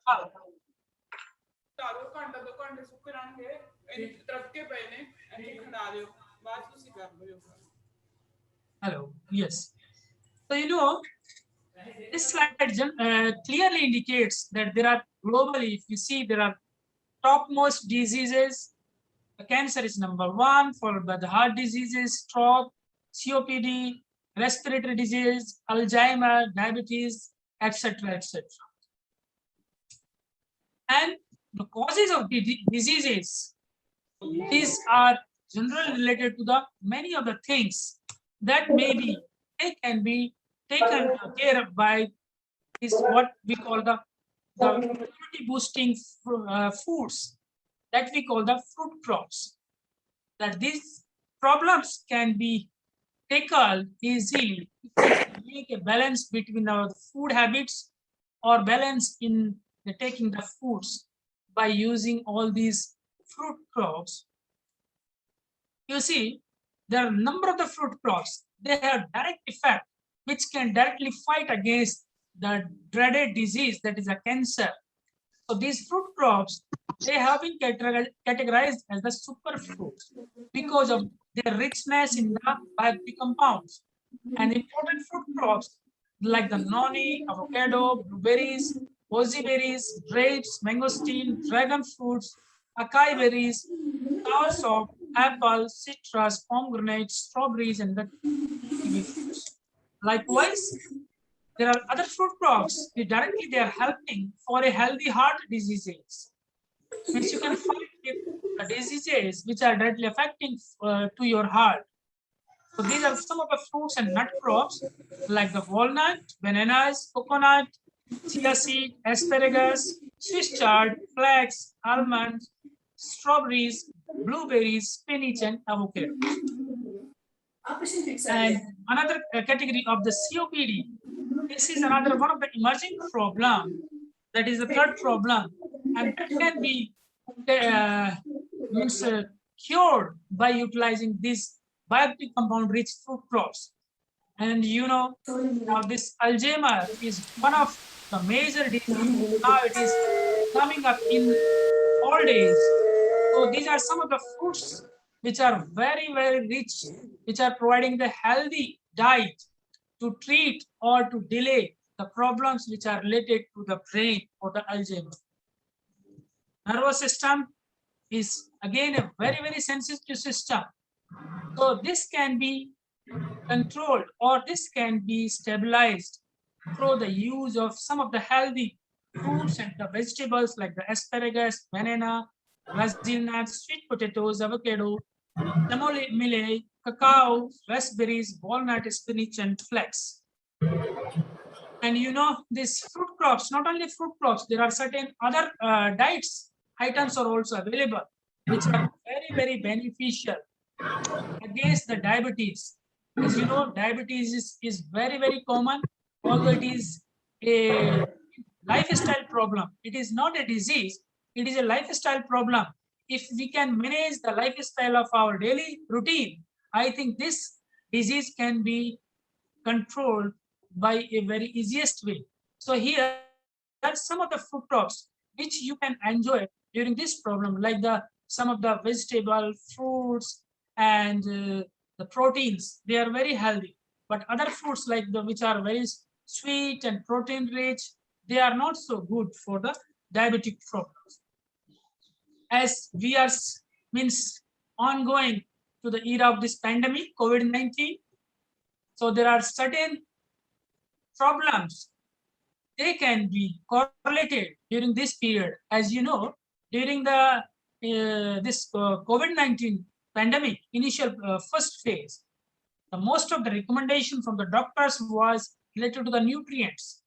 ਧਾਰੋ ਘੰਟਾ 2 ਘੰਟੇ ਸੁੱਕ ਰਹਿਣਗੇ ਇਹ ਤਰਫਕੇ ਪਏ ਨੇ ਇੱਥੇ ਖੰਡਾ ਦਿਓ ਬਾਅਦ ਤੁਸੀਂ ਕਰ ਲਓ yoga Hello. Yes. So this slide clearly indicates that there are globally, if you see, there are topmost diseases. Cancer is number 1, followed by the heart diseases, stroke, COPD, respiratory disease, Alzheimer, diabetes, etc., etc. And the causes of the diseases, these are generally related to the many of the things that maybe they can be taken care of by is what we call the immunity boosting foods that we call the fruit crops. That these problems can be tackled easily if we make a balance between our food habits or balance in taking the foods by using all these fruit crops. You see, there are a number of the fruit crops. They have direct effect which can directly fight against the dreaded disease that is a cancer. So these fruit crops, they have been categorized as the superfruits because of their richness in the bioactive compounds. And important fruit crops like the noni, avocado, blueberries, goji berries, grapes, mangosteen, dragon fruits, acai berries, soursop, apple, citrus, pomegranate, strawberries, and the kiwi fruits. Likewise, there are other fruit crops that directly they are helping for a healthy heart diseases. Means you can fight the diseases which are directly affecting to your heart. So these are some of the fruits and nut crops like the walnut, bananas, coconut, chia seed, asparagus, Swiss chard, flax, almonds, strawberries, blueberries, spinach, and avocado. And another category of the COPD. This is another one of the emerging problem. That is the third problem, and that can be cured by utilizing these bioactive compound rich fruit crops. And now this Alzheimer is one of the major diseases. Now it is coming up in old age. So these are some of the fruits which are very, very rich, which are providing the healthy diet to treat or to delay the problems which are related to the brain or the Alzheimer. Nervous system is again a very, very sensitive system. So this can be controlled or this can be stabilized through the use of some of the healthy fruits and the vegetables like the asparagus, banana, Brazil nuts, sweet potatoes, avocado, chamomile, cacao, raspberries, walnut, spinach, and flax. And these fruit crops, not only fruit crops, there are certain other diets items are also available which are very, very beneficial against the diabetes. As you know, diabetes is very, very common, although it is a lifestyle problem. It is not a disease, it is a lifestyle problem. If we can manage the lifestyle of our daily routine, I think this disease can be controlled by a very easiest way. So here are some of the fruit crops which you can enjoy during this problem, like some of the vegetable, fruits, and the proteins. They are very healthy. But other fruits like which are very sweet and protein rich, they are not so good for the diabetic problems. As we are ongoing to the era of this pandemic, COVID-19, so there are certain problems they can be correlated during this period. As you know, during the this COVID-19 pandemic initial first phase, the most of the recommendation from the doctors was related to the nutrients.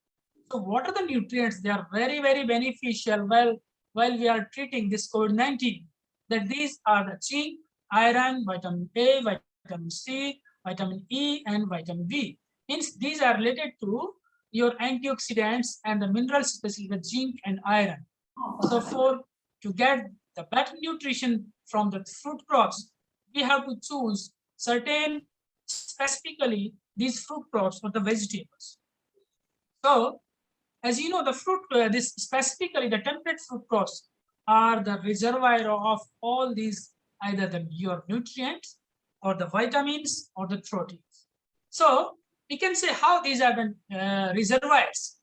So what are the nutrients? They are very, very beneficial while we are treating this COVID-19. That these are the zinc, iron, vitamin A, vitamin C, vitamin E, and vitamin B. Means these are related to your antioxidants and the minerals, especially the zinc and iron. So to get the better nutrition from the fruit crops, we have to choose certain, specifically these fruit crops or the vegetables. So As you know, the fruit, this specifically the temperate fruit crops are the reservoir of all these, either your nutrients or the vitamins or the proteins. So we can say how these are the reservoirs.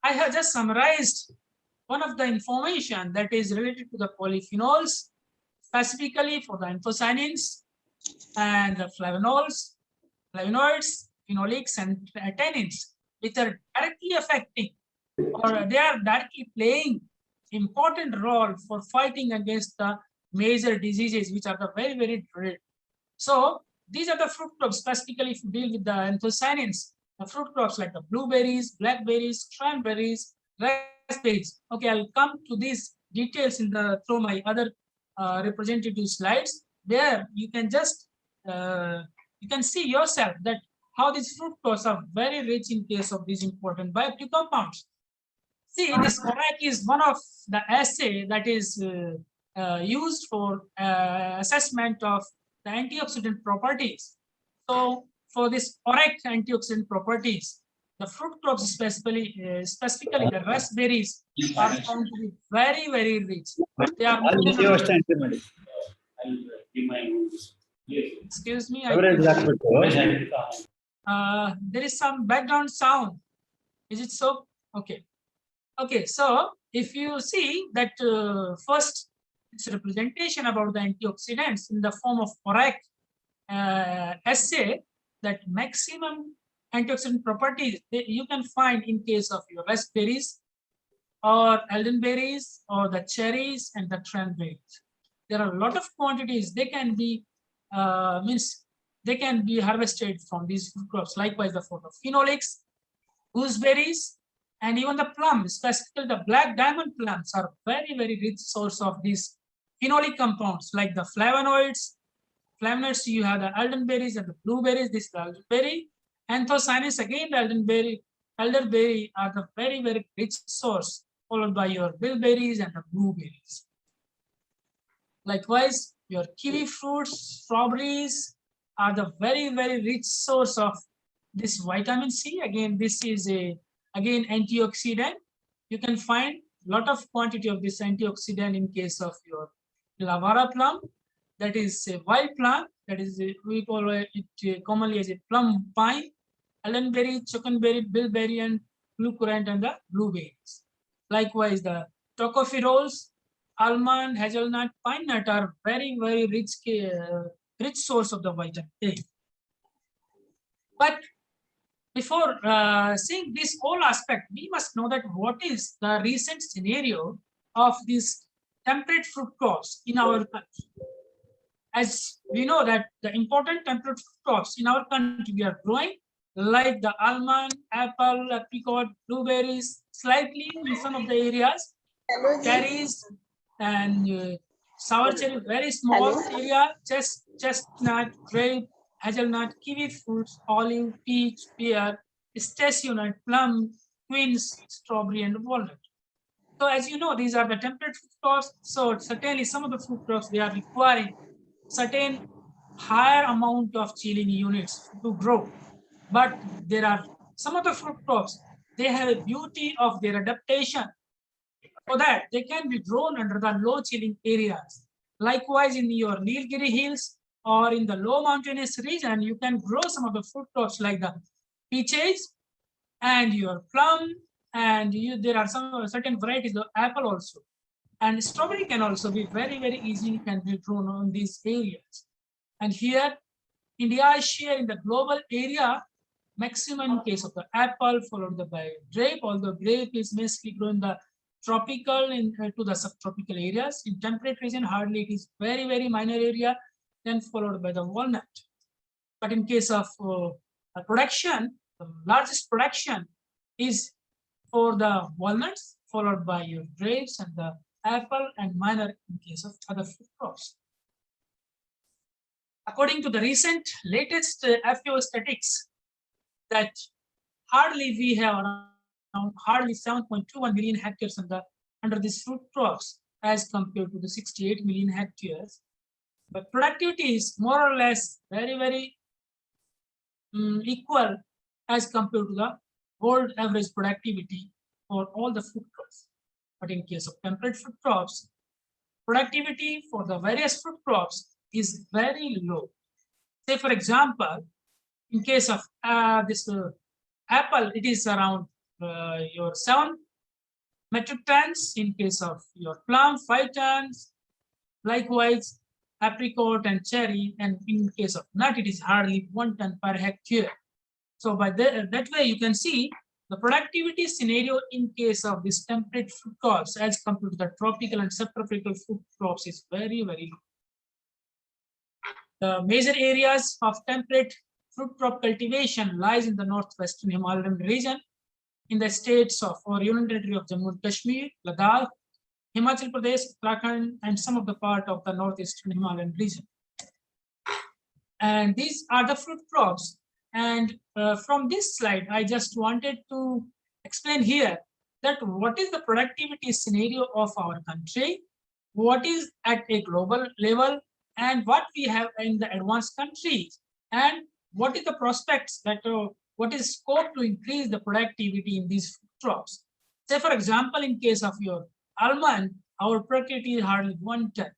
I have just summarized one of the information that is related to the polyphenols, specifically for the anthocyanins and the flavonols, flavonoids, phenolics, and tannins, which are directly affecting, or they are directly playing important role for fighting against the major diseases, which are the very, very dread. So these are the fruit crops, specifically if you deal with the anthocyanins, the fruit crops like the blueberries, blackberries, cranberries, raspberries. Okay, I'll come to these details in the through my other representative slides. There you can just you can see yourself that how these fruit crops are very rich in case of these important bioactive compounds. See, this ORAC is one of the assay that is used for assessment of the antioxidant properties. So for this ORAC antioxidant properties, the fruit crops, specifically the raspberries, are found to be very, very rich. They are excuse me, there is some background sound. Is it so? Okay. Okay, so if you see that first it's representation about the antioxidants in the form of ORAC assay, that maximum antioxidant properties you can find in case of your raspberries or elderberries or the cherries and the cranberries. There are a lot of quantities they can be they can be harvested from these fruit crops. Likewise, the phenolics, gooseberries, and even the plums, specifically the black diamond plums, are very, very rich source of these phenolic compounds like the flavonoids. Flavonoids, you have the elderberries and the blueberries. This is the elderberry. Anthocyanins, again the elderberry are the very, very rich source, followed by your bilberries and the blueberries. Likewise, your kiwi fruits, strawberries are the very, very rich source of this vitamin C. Again, this is a antioxidant. You can find a lot of quantity of this antioxidant in case of your lavara plum, that is a wild plant, that is we call it commonly as a plum pine, elderberry, choconberry, bilberry, and blue currant, and the blueberries. Likewise, the tocopherols, almond, hazelnut, pine nut are very, very rich source of the vitamin A. But before seeing this whole aspect, we must know that what is the recent scenario of these temperate fruit crops in our country. As we know that the important temperate fruit crops in our country we are growing, like the almond, apple, apricot, blueberries, slightly in some of the areas, cherries and sour cherry, very small area, chestnut, grape, hazelnut, kiwi fruits, olive, peach, pear, pistachio nut, plum, quince, strawberry, and walnut. So as you know, these are the temperate fruit crops. So certainly some of the fruit crops, they are requiring certain higher amount of chilling units to grow. But there are some of the fruit crops, they have a beauty of their adaptation, so that they can be grown under the low chilling areas. Likewise, in your Nilgiri hills or in the low mountainous region, you can grow some of the fruit crops like the peaches and your plum, and there are some certain varieties of apple also. And strawberry can also be very, very easily can be grown on these areas. And here, India is share in the global area maximum in case of the apple, followed by grape, although grape is mostly grown in the tropical to the subtropical areas. In temperate region, hardly it is very, very minor area, then followed by the walnut. But in case of production, the largest production is for the walnuts, followed by your grapes and the apple, and minor in case of other fruit crops. According to the recent latest FAO statistics, that hardly we have around hardly 7.21 million hectares under these fruit crops as compared to the 68 million hectares. But productivity is more or less very, very equal as compared to the world average productivity for all the food crops. But in case of temperate fruit crops, productivity for the various fruit crops is very low. Say, for example, in case of this apple, it is around your 7 metric tons. In case of your plum, 5 tons. Likewise, apricot and cherry, and in case of nut, it is hardly 1 ton per hectare. So by that way, you can see the productivity scenario in case of this temperate fruit crops as compared to the tropical and subtropical fruit crops is very, very low. The major areas of temperate fruit crop cultivation lies in the northwestern Himalayan region, in the states of or Union Territory of Jammu and Kashmir, Ladakh, Himachal Pradesh, Uttarakhand, and some of the part of the northeastern Himalayan region. And these are the fruit crops. And from this slide, I just wanted to explain here that what is the productivity scenario of our country, what is at a global level, and what we have in the advanced countries, and what is the prospects that what is scope to increase the productivity in these food crops. Say, for example, in case of your almond, our productivity is hardly 1 ton,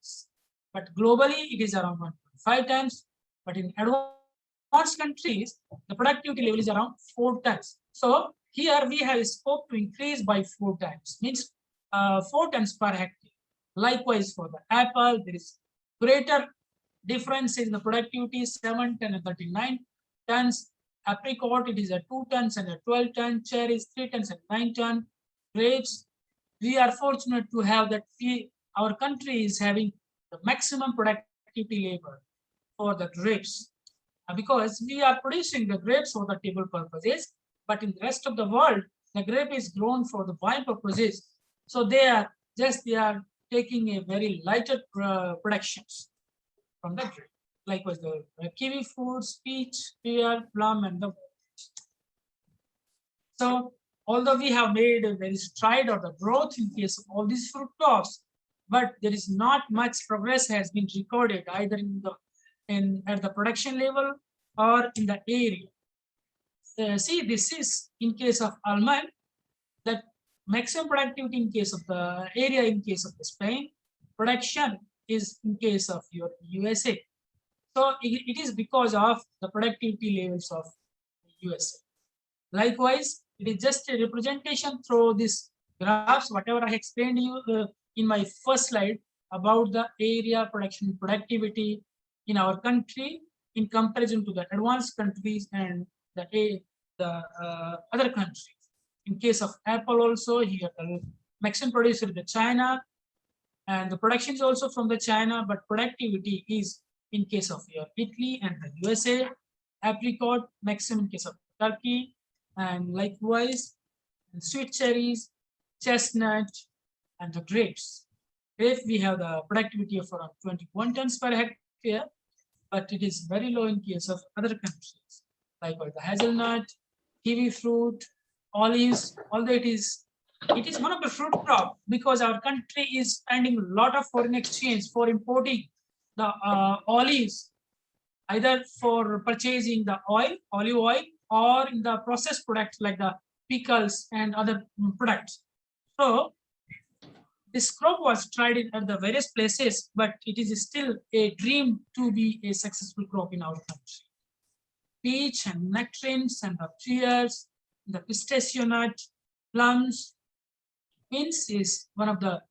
but globally it is around 1.5 tons. But in advanced countries, the productivity level is around 4 tons. So here we have a scope to increase by 4 times, means 4 tons per hectare. Likewise, for the apple, there is greater difference in the productivity, 7, 10, and 39 tons. Apricot, it is a 2 tons and a 12 ton. Cherries, 3 tons and 9 ton. Grapes, we are fortunate to have that our country is having the maximum productivity level for the grapes, because we are producing the grapes for the table purposes, but in the rest of the world, the grape is grown for the wine purposes. So they are taking a very lighter productions from the grape. Likewise, the kiwi fruits, peach, pear, plum, and the. So although we have made a very stride or the growth in case of all these fruit crops, but there is not much progress has been recorded either at the production level or in the area. See, this is in case of almond, that maximum productivity in case of the area in case of the Spain, production is in case of your USA. So it is because of the productivity levels of USA. Likewise, it is just a representation through this graphs, whatever I explained you in my first slide about the area production productivity in our country in comparison to the advanced countries and the other countries. In case of apple also, here the maximum producer is the China, and the production is also from the China, but productivity is in case of your Italy and the USA. Apricot maximum in case of Turkey, and likewise sweet cherries, chestnut, and the grapes. Grape, we have the productivity of around 21 tons per hectare, but it is very low in case of other countries. Likewise, the hazelnut, kiwi fruit, olives, although it is one of the fruit crop, because our country is spending a lot of foreign exchange for importing the olives, either for purchasing the oil, olive oil, or in the processed products like the pickles and other products. So this crop was tried at the various places, but it is still a dream to be a successful crop in our country. Peach and nectarines and the pears, the pistachio nut, plums. Quince is one of the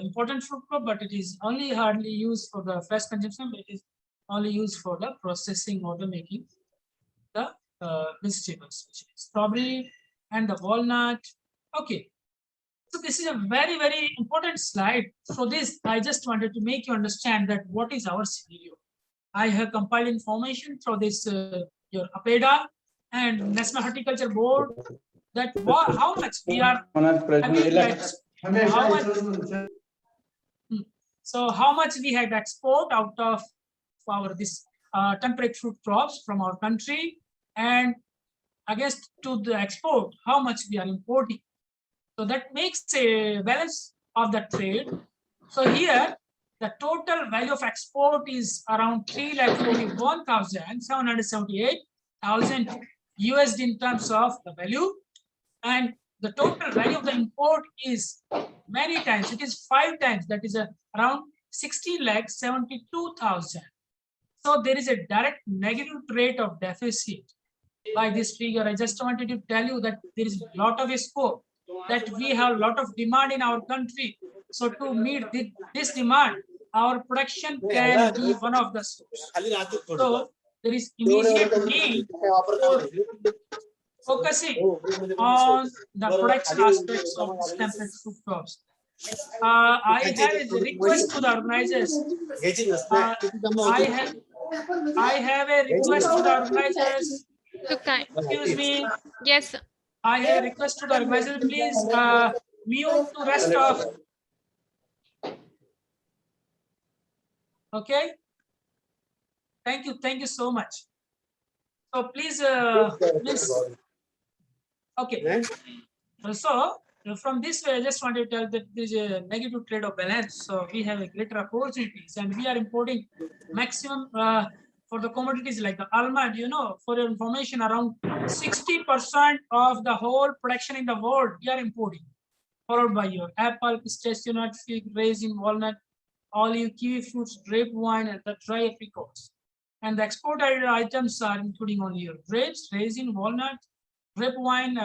important fruit crop, but it is only hardly used for the fresh consumption, but it is only used for the processing or the making the vegetables, which is strawberry and the walnut. Okay, so this is a very, very important slide. So this, I just wanted to make you understand that what is our scenario. I have compiled information through this your APEDA and National Horticulture Board, that how much we are how much we had export out of our this temperate fruit crops from our country, and against to the export, how much we are importing. So that makes a balance of the trade. So here the total value of export is around 3,41,778,000 USD in terms of the value, and the total value of the import is many times. It is 5 times. That is around 16,72,000. So there is a direct negative trade of deficit by this figure. I just wanted to tell you that there is a lot of scope, that we have a lot of demand in our country. So to meet this demand, our production can be one of the source. So there is immediate need for focusing on the production aspects of this temperate food crops. I have a request to the organizers. I have a request to the organizers. Excuse me. Yes. I have a request to the organizer. Please mute to rest of. Okay. Thank you. Thank you so much. So please, okay. So from this way, I just want to tell that there is a negative trade of balance. So we have a greater opportunities, and we are importing maximum for the commodities like the almond. You know, for your information, around 60% of the whole production in the world we are importing, followed by your apple, pistachio nut, fig, raisin, walnut, olive, kiwi fruits, grape wine, and the dry apricots. And the exported items are including only your grapes, raisin, walnut, grape wine,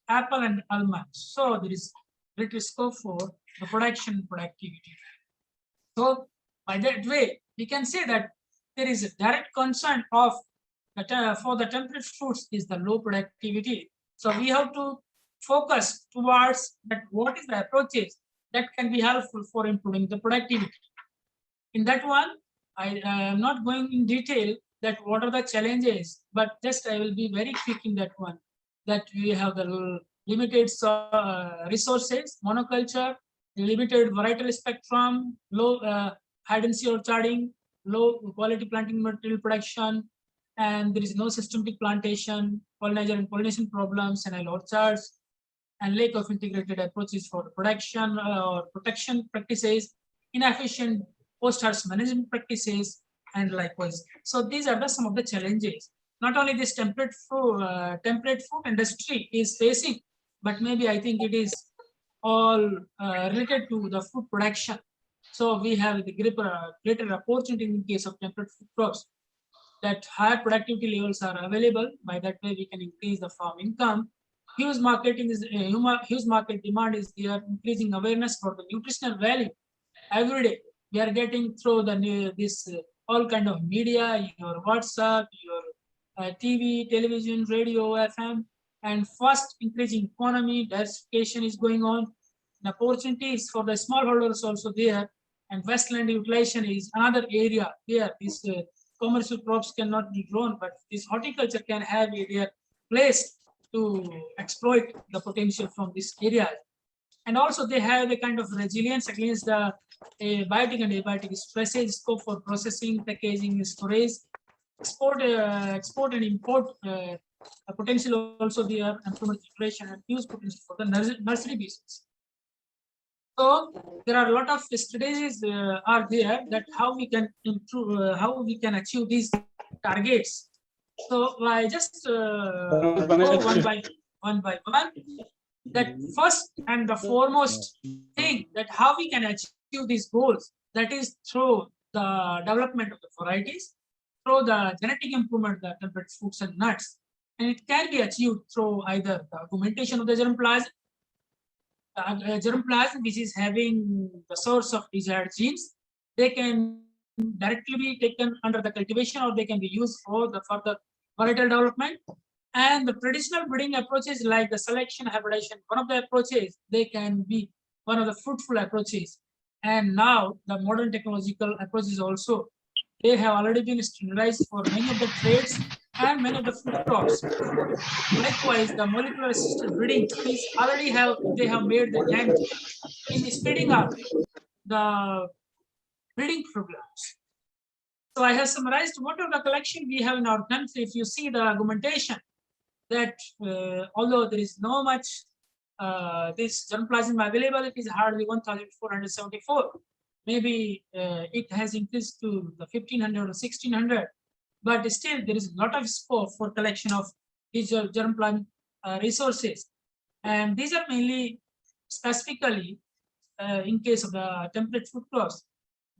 apple, and almonds. So there is greater scope for the production productivity. So by that way, we can say that there is a direct concern of for the temperate fruits is the low productivity. So we have to focus towards that what is the approaches that can be helpful for improving the productivity. In that one, I am not going in detail that what are the challenges, but just I will be very quick in that one. That we have the limited resources, monoculture, limited varietal spectrum, low high density orcharding, low quality planting material production, and there is no systematic plantation, pollinator and pollination problems, and orchards, and lack of integrated approaches for production or protection practices, inefficient post-harvest management practices, and likewise. So these are some of the challenges. Not only this temperate food industry is facing, but maybe I think it is all related to the food production. So we have the greater opportunity in case of temperate food crops, that higher productivity levels are available. By that way, we can increase the farm income. Huge marketing is huge market demand is there, increasing awareness for the nutritional value. Every day we are getting through the this all kind of media, your WhatsApp, your TV, television, radio, FM, and fast increasing economy, diversification is going on. The opportunities for the smallholders also there, and wasteland utilization is another area where these commercial crops cannot be grown, but this horticulture can have their place to exploit the potential from this area. And also they have a kind of resilience against the biotic and abiotic stresses, scope for processing, packaging, storage, export and import potential also there, improvement generation and use potential for the nursery business. So there are a lot of strategies are there that how we can improve, how we can achieve these targets. So I just go one by one. That first and the foremost thing that how we can achieve these goals, that is through the development of the varieties, through the genetic improvement, the temperate fruits and nuts, and it can be achieved through either the augmentation of the germplasm, which is having the source of desired genes. They can directly be taken under the cultivation, or they can be used for the further varietal development. And the traditional breeding approaches like the selection, hybridization, one of the approaches, they can be one of the fruitful approaches. And now the modern technological approaches also, they have already been standardized for many of the traits and many of the food crops. Likewise, the molecular assisted breeding is already they have made the dent in speeding up the breeding programs. So I have summarized what are the collection we have in our country. If you see the argumentation that although there is no much this germplasm available, it is hardly 1,474. Maybe it has increased to the 1,500 or 1,600, but still there is a lot of scope for collection of these germplasm resources. And these are mainly specifically in case of the temperate food crops.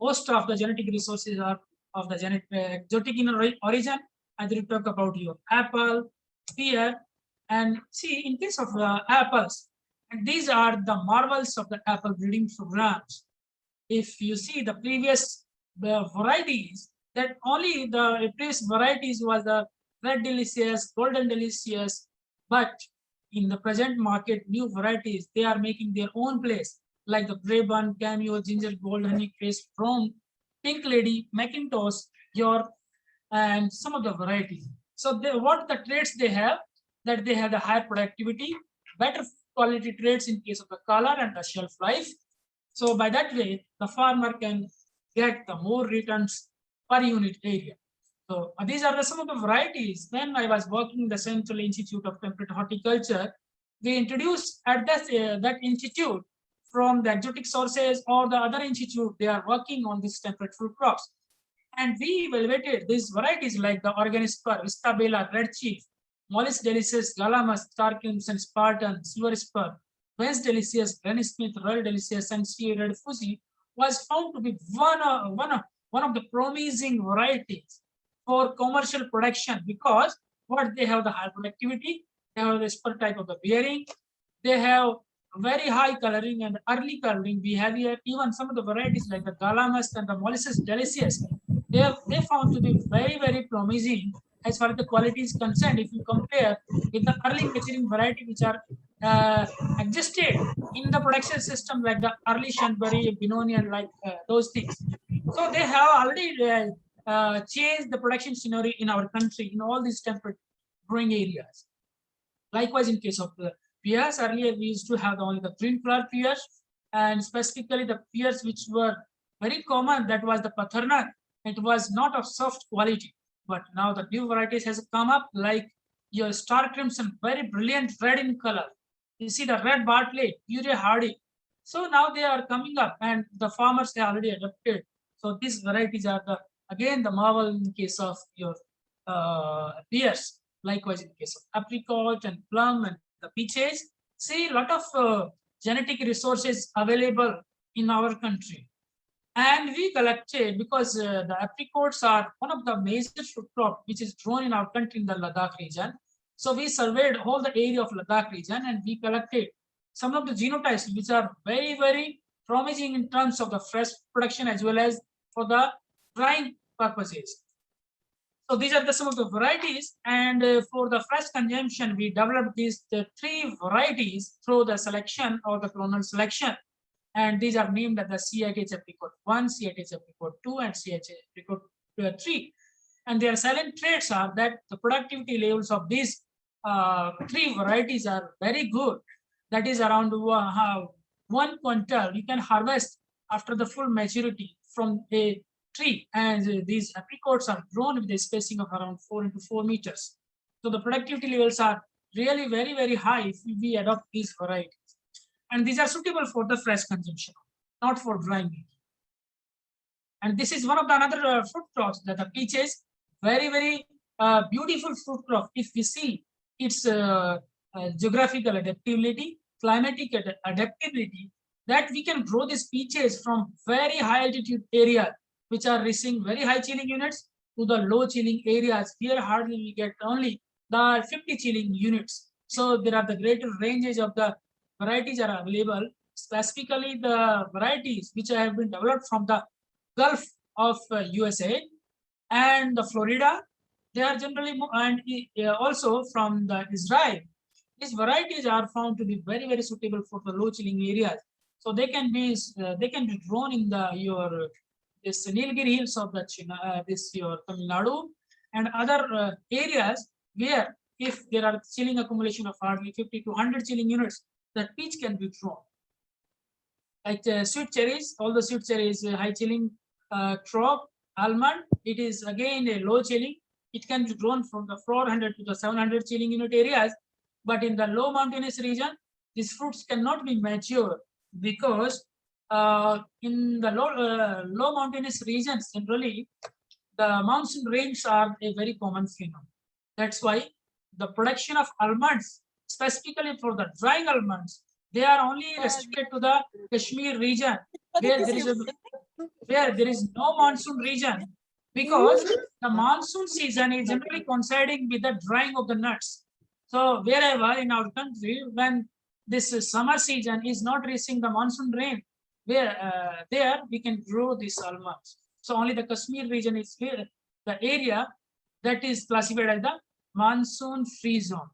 Most of the genetic resources are of the exotic in origin. And we talk about your apple, pear, and see in case of apples, and these are the marvels of the apple breeding programs. If you see the previous varieties, that only the previous varieties was the red delicious, golden delicious, but in the present market, new varieties, they are making their own place, like the Brabant, Cameo, Ginger Gold, Honey Crisp, From, Pink Lady, Macintosh, York, and some of the varieties. So what the traits they have, that they have the higher productivity, better quality traits in case of the color and the shelf life. So by that way, the farmer can get the more returns per unit area. So these are some of the varieties. When I was working in the Central Institute of Temperate Horticulture, we introduced at that institute from the exotic sources or the other institute, they are working on these temperate fruit crops. And we evaluated these varieties like the Organispur, Vistabella, Red Chief, Mollis Delicious, Galamas, Star Crimson, Spartan, Silver Spur, West Delicious, Granny Smith, Royal Delicious, and C. Red Fuji was found to be one of the promising varieties for commercial production, because what they have the high productivity, they have the spur type of the bearing, they have very high coloring and early coloring behavior. Even some of the varieties like the Galamas and the Mollis Delicious, they found to be very promising as far as the quality is concerned. If you compare with the early maturing variety which are existed in the production system like the early Shanbari, Benoni, and like those things. So they have already changed the production scenario in our country in all these temperate growing areas. Likewise, in case of the pears, earlier we used to have only the green flower pears, and specifically the pears which were very common, that was the Patharnak. It was not of soft quality, but now the new varieties has come up like your Star Crimson, very brilliant red in color. You see the red Bartlett, Pure Hardy. So now they are coming up, and the farmers have already adopted. So these varieties are the again the marvel in case of your pears. Likewise, in case of apricot and plum and the peaches, see a lot of genetic resources available in our country. And we collected because the apricots are one of the major fruit crop which is grown in our country in the Ladakh region. So we surveyed all the area of Ladakh region and we collected some of the genotypes which are very promising in terms of the fresh production as well as for the drying purposes. So these are some of the varieties, and for the fresh consumption, we developed these three varieties through the selection or the clonal selection, and these are named as the CITH apricot 1, CITH apricot 2, and CITH apricot 3. And their silent traits are that the productivity levels of these three varieties are very good. That is around 1 quintal you can harvest after the full maturity from a tree, and these apricots are grown with a spacing of around 4 into 4 meters. So the productivity levels are really very high if we adopt these varieties. And these are suitable for the fresh consumption, not for drying. And this is one of the another fruit crops that the peaches, very beautiful fruit crop. If we see its geographical adaptability, climatic adaptability, that we can grow these peaches from very high altitude area which are receiving very high chilling units to the low chilling areas. Here hardly we get only the 50 chilling units. So there are the greater ranges of the varieties are available, specifically the varieties which have been developed from the Gulf of USA and the Florida. They are generally and also from the Israel. These varieties are found to be very suitable for the low chilling areas. So they can be grown in the this Nilgiri hills of the this your Tamil Nadu and other areas where if there are chilling accumulation of hardly 50 to 100 chilling units, that peach can be grown. Like sweet cherries, all the sweet cherries high chilling crop. Almond, it is again a low chilling. It can be grown from the 400 to the 700 chilling unit areas, but in the low mountainous region, these fruits cannot be mature because in the low mountainous regions, generally, the monsoon rains are a very common phenomenon. That's why the production of almonds specifically for the drying almonds, they are only restricted to the Kashmir region where there is no monsoon region, because the monsoon season is generally coinciding with the drying of the nuts. So wherever in our country, when this summer season is not reaching the monsoon rain, there we can grow these almonds. So only the Kashmir region is where the area that is classified as the monsoon free zone,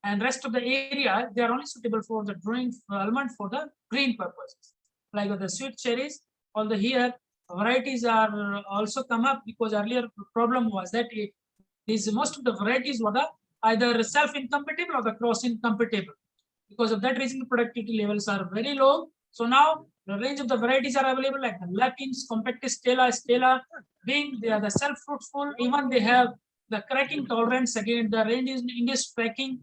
and rest of the area they are only suitable for the growing almond for the green purposes, like the sweet cherries. Although here varieties are also come up, because earlier problem was that these most of the varieties were the either self-incompatible or the cross-incompatible. Because of that reason, the productivity levels are very low. So now the range of the varieties are available, like the Lapins, Compactus, Stella, being they are the self-fruitful. Even they have the cracking tolerance. Again, the range is English cracking.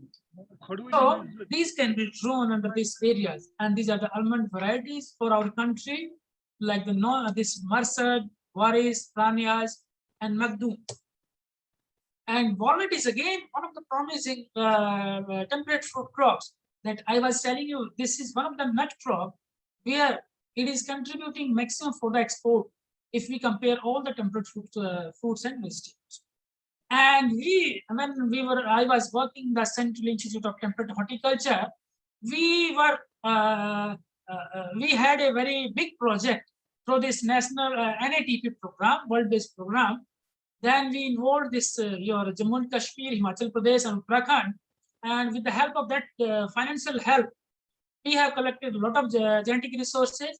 So these can be grown under these areas, and these are the almond varieties for our country, like this Marsad, Waris, Pranias, and Magdoum. And walnut is again one of the promising temperate fruit crops that I was telling you. This is one of the nut crop where it is contributing maximum for the export if we compare all the temperate fruits and vegetables. And I was working in the Central Institute of Temperate Horticulture. We had a very big project through this national NATP program, world-based program. Then we involved this your Jammu and Kashmir, Himachal Pradesh, and Uttarakhand. And with the help of that financial help, we have collected a lot of genetic resources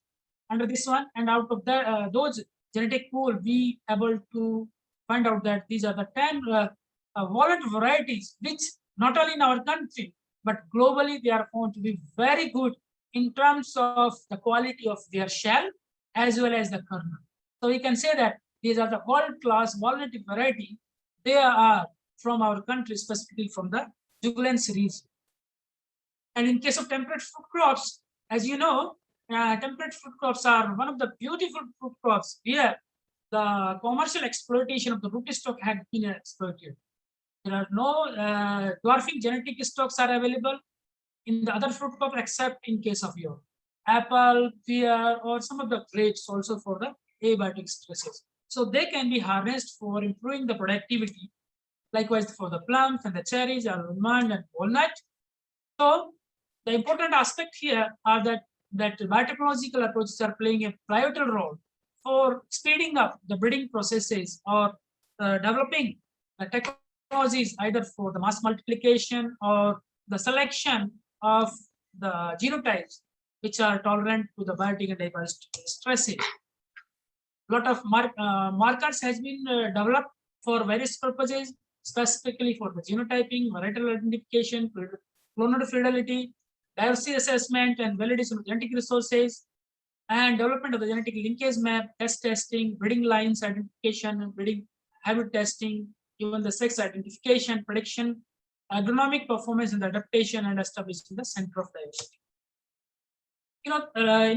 under this one. And out of those genetic pool, we able to find out that these are the 10 walnut varieties, which not only in our country, but globally, they are found to be very good in terms of the quality of their shell as well as the kernel. So we can say that these are the world-class walnut variety. They are from our country, specifically from the Jubilant region. And in case of temperate fruit crops, as you know, temperate fruit crops are one of the beautiful fruit crops where the commercial exploitation of the root stock had been exploited. There are no dwarfing genetic stocks are available in the other fruit crop except in case of your apple, pear, or some of the grapes also for the abiotic stresses. So they can be harnessed for improving the productivity. Likewise for the plums and the cherries, almond and walnut. So the important aspect here are that biotechnological approaches are playing a pivotal role for speeding up the breeding processes or developing the technologies either for the mass multiplication or the selection of the genotypes which are tolerant to the biotic and abiotic stresses. A lot of markers has been developed for various purposes, specifically for the genotyping, varietal identification, clonal fidelity, diversity assessment, and validation of genetic resources, and development of the genetic linkage map, testing, breeding lines identification, breeding habit testing, even the sex identification, prediction, agronomic performance and adaptation, and establishing the center of diversity.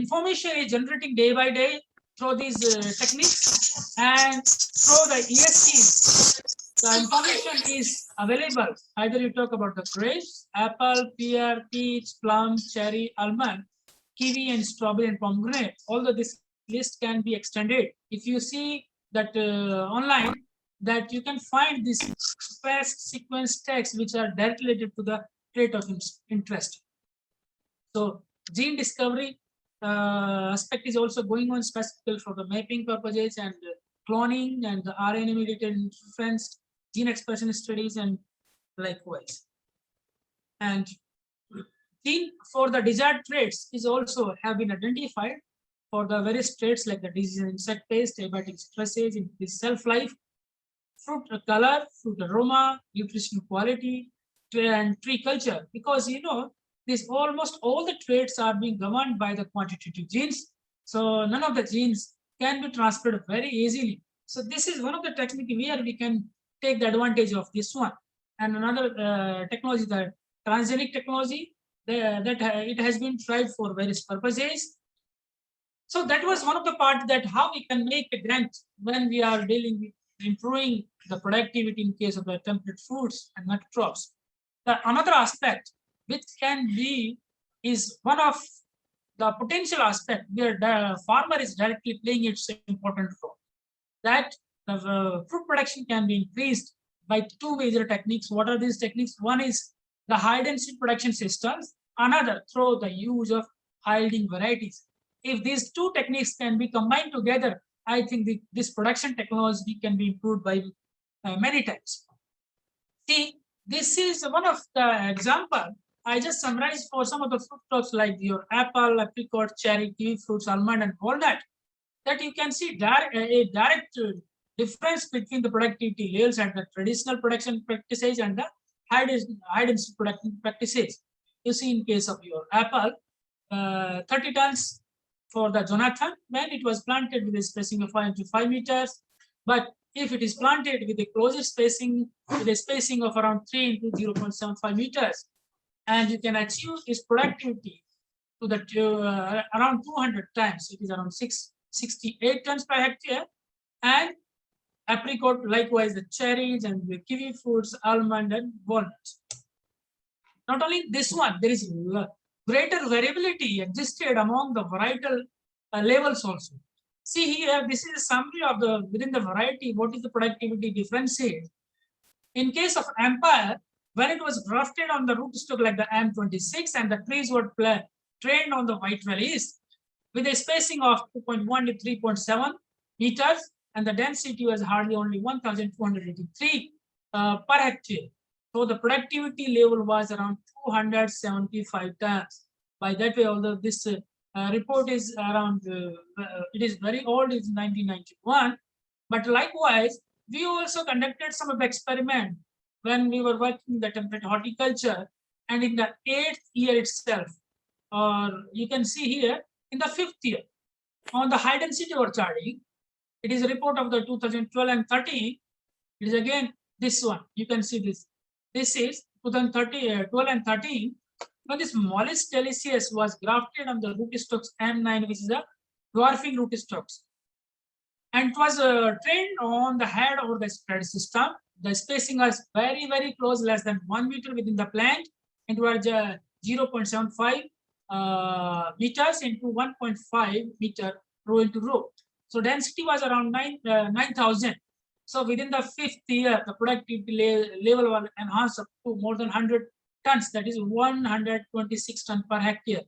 Information is generating day by day through these techniques, and through the ESCs, the information is available. Either you talk about the grapes, apple, pear, peach, plum, cherry, almond, kiwi, and strawberry and pomegranate. Although this list can be extended, if you see that online, that you can find this fast sequence text which are directly related to the trait of interest. So gene discovery aspect is also going on, specifically for the mapping purposes and cloning and the RNA mediated interference, gene expression studies, and likewise. And gene for the desired traits is also have been identified for the various traits like the disease and insect taste, abiotic stresses, increased shelf life, fruit color, fruit aroma, nutritional quality, and tree culture. Because this almost all the traits are being governed by the quantitative genes. So none of the genes can be transferred very easily. So this is one of the techniques where we can take the advantage of this one. And another technology, the transgenic technology, it has been tried for various purposes. So that was one of the parts that how we can make a dent when we are dealing with improving the productivity in case of the temperate fruits and nut crops. Another aspect which can be is one of the potential aspect where the farmer is directly playing its important role. That the fruit production can be increased by two major techniques. What are these techniques? One is the high density production systems, another through the use of high yielding varieties. If these two techniques can be combined together, I think this production technology can be improved by many times. See, this is one of the example I just summarized for some of the fruit crops like your apple, apricot, cherry, kiwi fruits, almond, and walnut. That you can see a direct difference between the productivity levels and the traditional production practices and the high density production practices. You see, in case of your apple, 30 tons for the Jonathan when it was planted with a spacing of 5 to 5 meters. But if it is planted with a closer spacing, with a spacing of around 3 into 0.75 meters, and you can achieve its productivity to the around 200 times. It is around 68 tons per hectare, and apricot likewise the cherries and the kiwi fruits, almond and walnuts. Not only this one, there is greater variability existed among the varietal levels also. See here, this is a summary of the within the variety, what is the productivity differences. In case of Empire, when it was grafted on the rootstock like the M26 and the trees were trained on the White Valley East with a spacing of 2.1 to 3.7 meters, and the density was hardly only 1,283 per hectare. So the productivity level was around 275 tons. By that way, although this report is around, it is very old, it's 1991, but likewise, we also conducted some of the experiment when we were working in the temperate horticulture, and in the 8th year itself, or you can see here in the 5th year, on the high density orcharding, it is a report of the 2012 and 13. It is again this one. You can see this. This is 2012 and 13. When this Mollis delicis was grafted on the rootstocks M9, which is the dwarfing rootstocks, and it was trained on the head over the spread system. The spacing was very, very close, less than 1 meter within the plant, and it was 0.75 meters into 1.5 meter row into row. So density was around 9,000. So within the 5th year, the productivity level was enhanced up to more than 100 tons, that is 126 tons per hectare.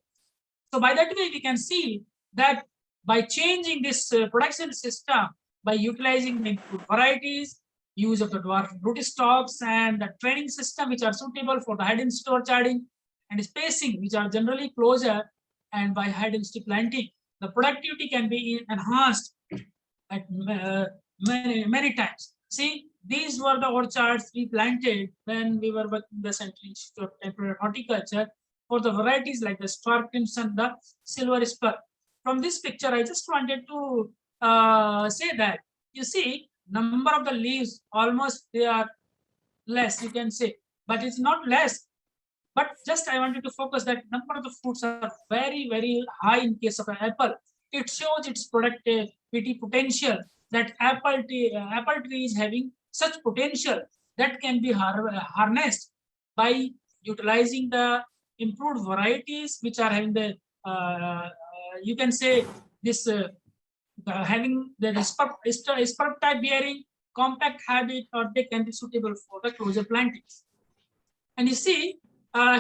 So by that way, we can see that by changing this production system, by utilizing the improved varieties, use of the dwarf rootstocks, and the training system which are suitable for the high density orcharding, and spacing which are generally closer, and by high density planting, the productivity can be enhanced at many times. See, these were the orchards we planted when we were working in the Central Institute of Temperate Horticulture for the varieties like the Star Crimson, the Silver Spur. From this picture, I just wanted to say that you see number of the leaves almost they are less, you can say, but it's not less. But just I wanted to focus that number of the fruits are very, very high in case of an apple. It shows its productivity potential, that apple tree is having such potential that can be harnessed by utilizing the improved varieties which are having the you can say this having the spur type bearing compact habit, or they can be suitable for the closer plantings. And you see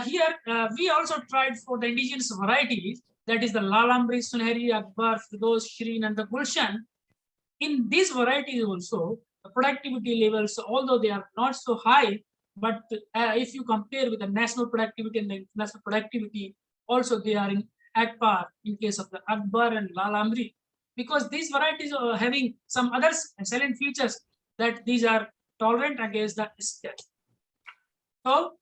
here we also tried for the indigenous varieties, that is the Lalambri, Sunehri, Akbar, Firdoz, Shireen and the Gulshan. In these varieties also, the productivity levels, although they are not so high, but if you compare with the national productivity and the international productivity, also they are at par in case of the Akbar and Lalambri, because these varieties are having some other excellent features, that these are tolerant against the stress. So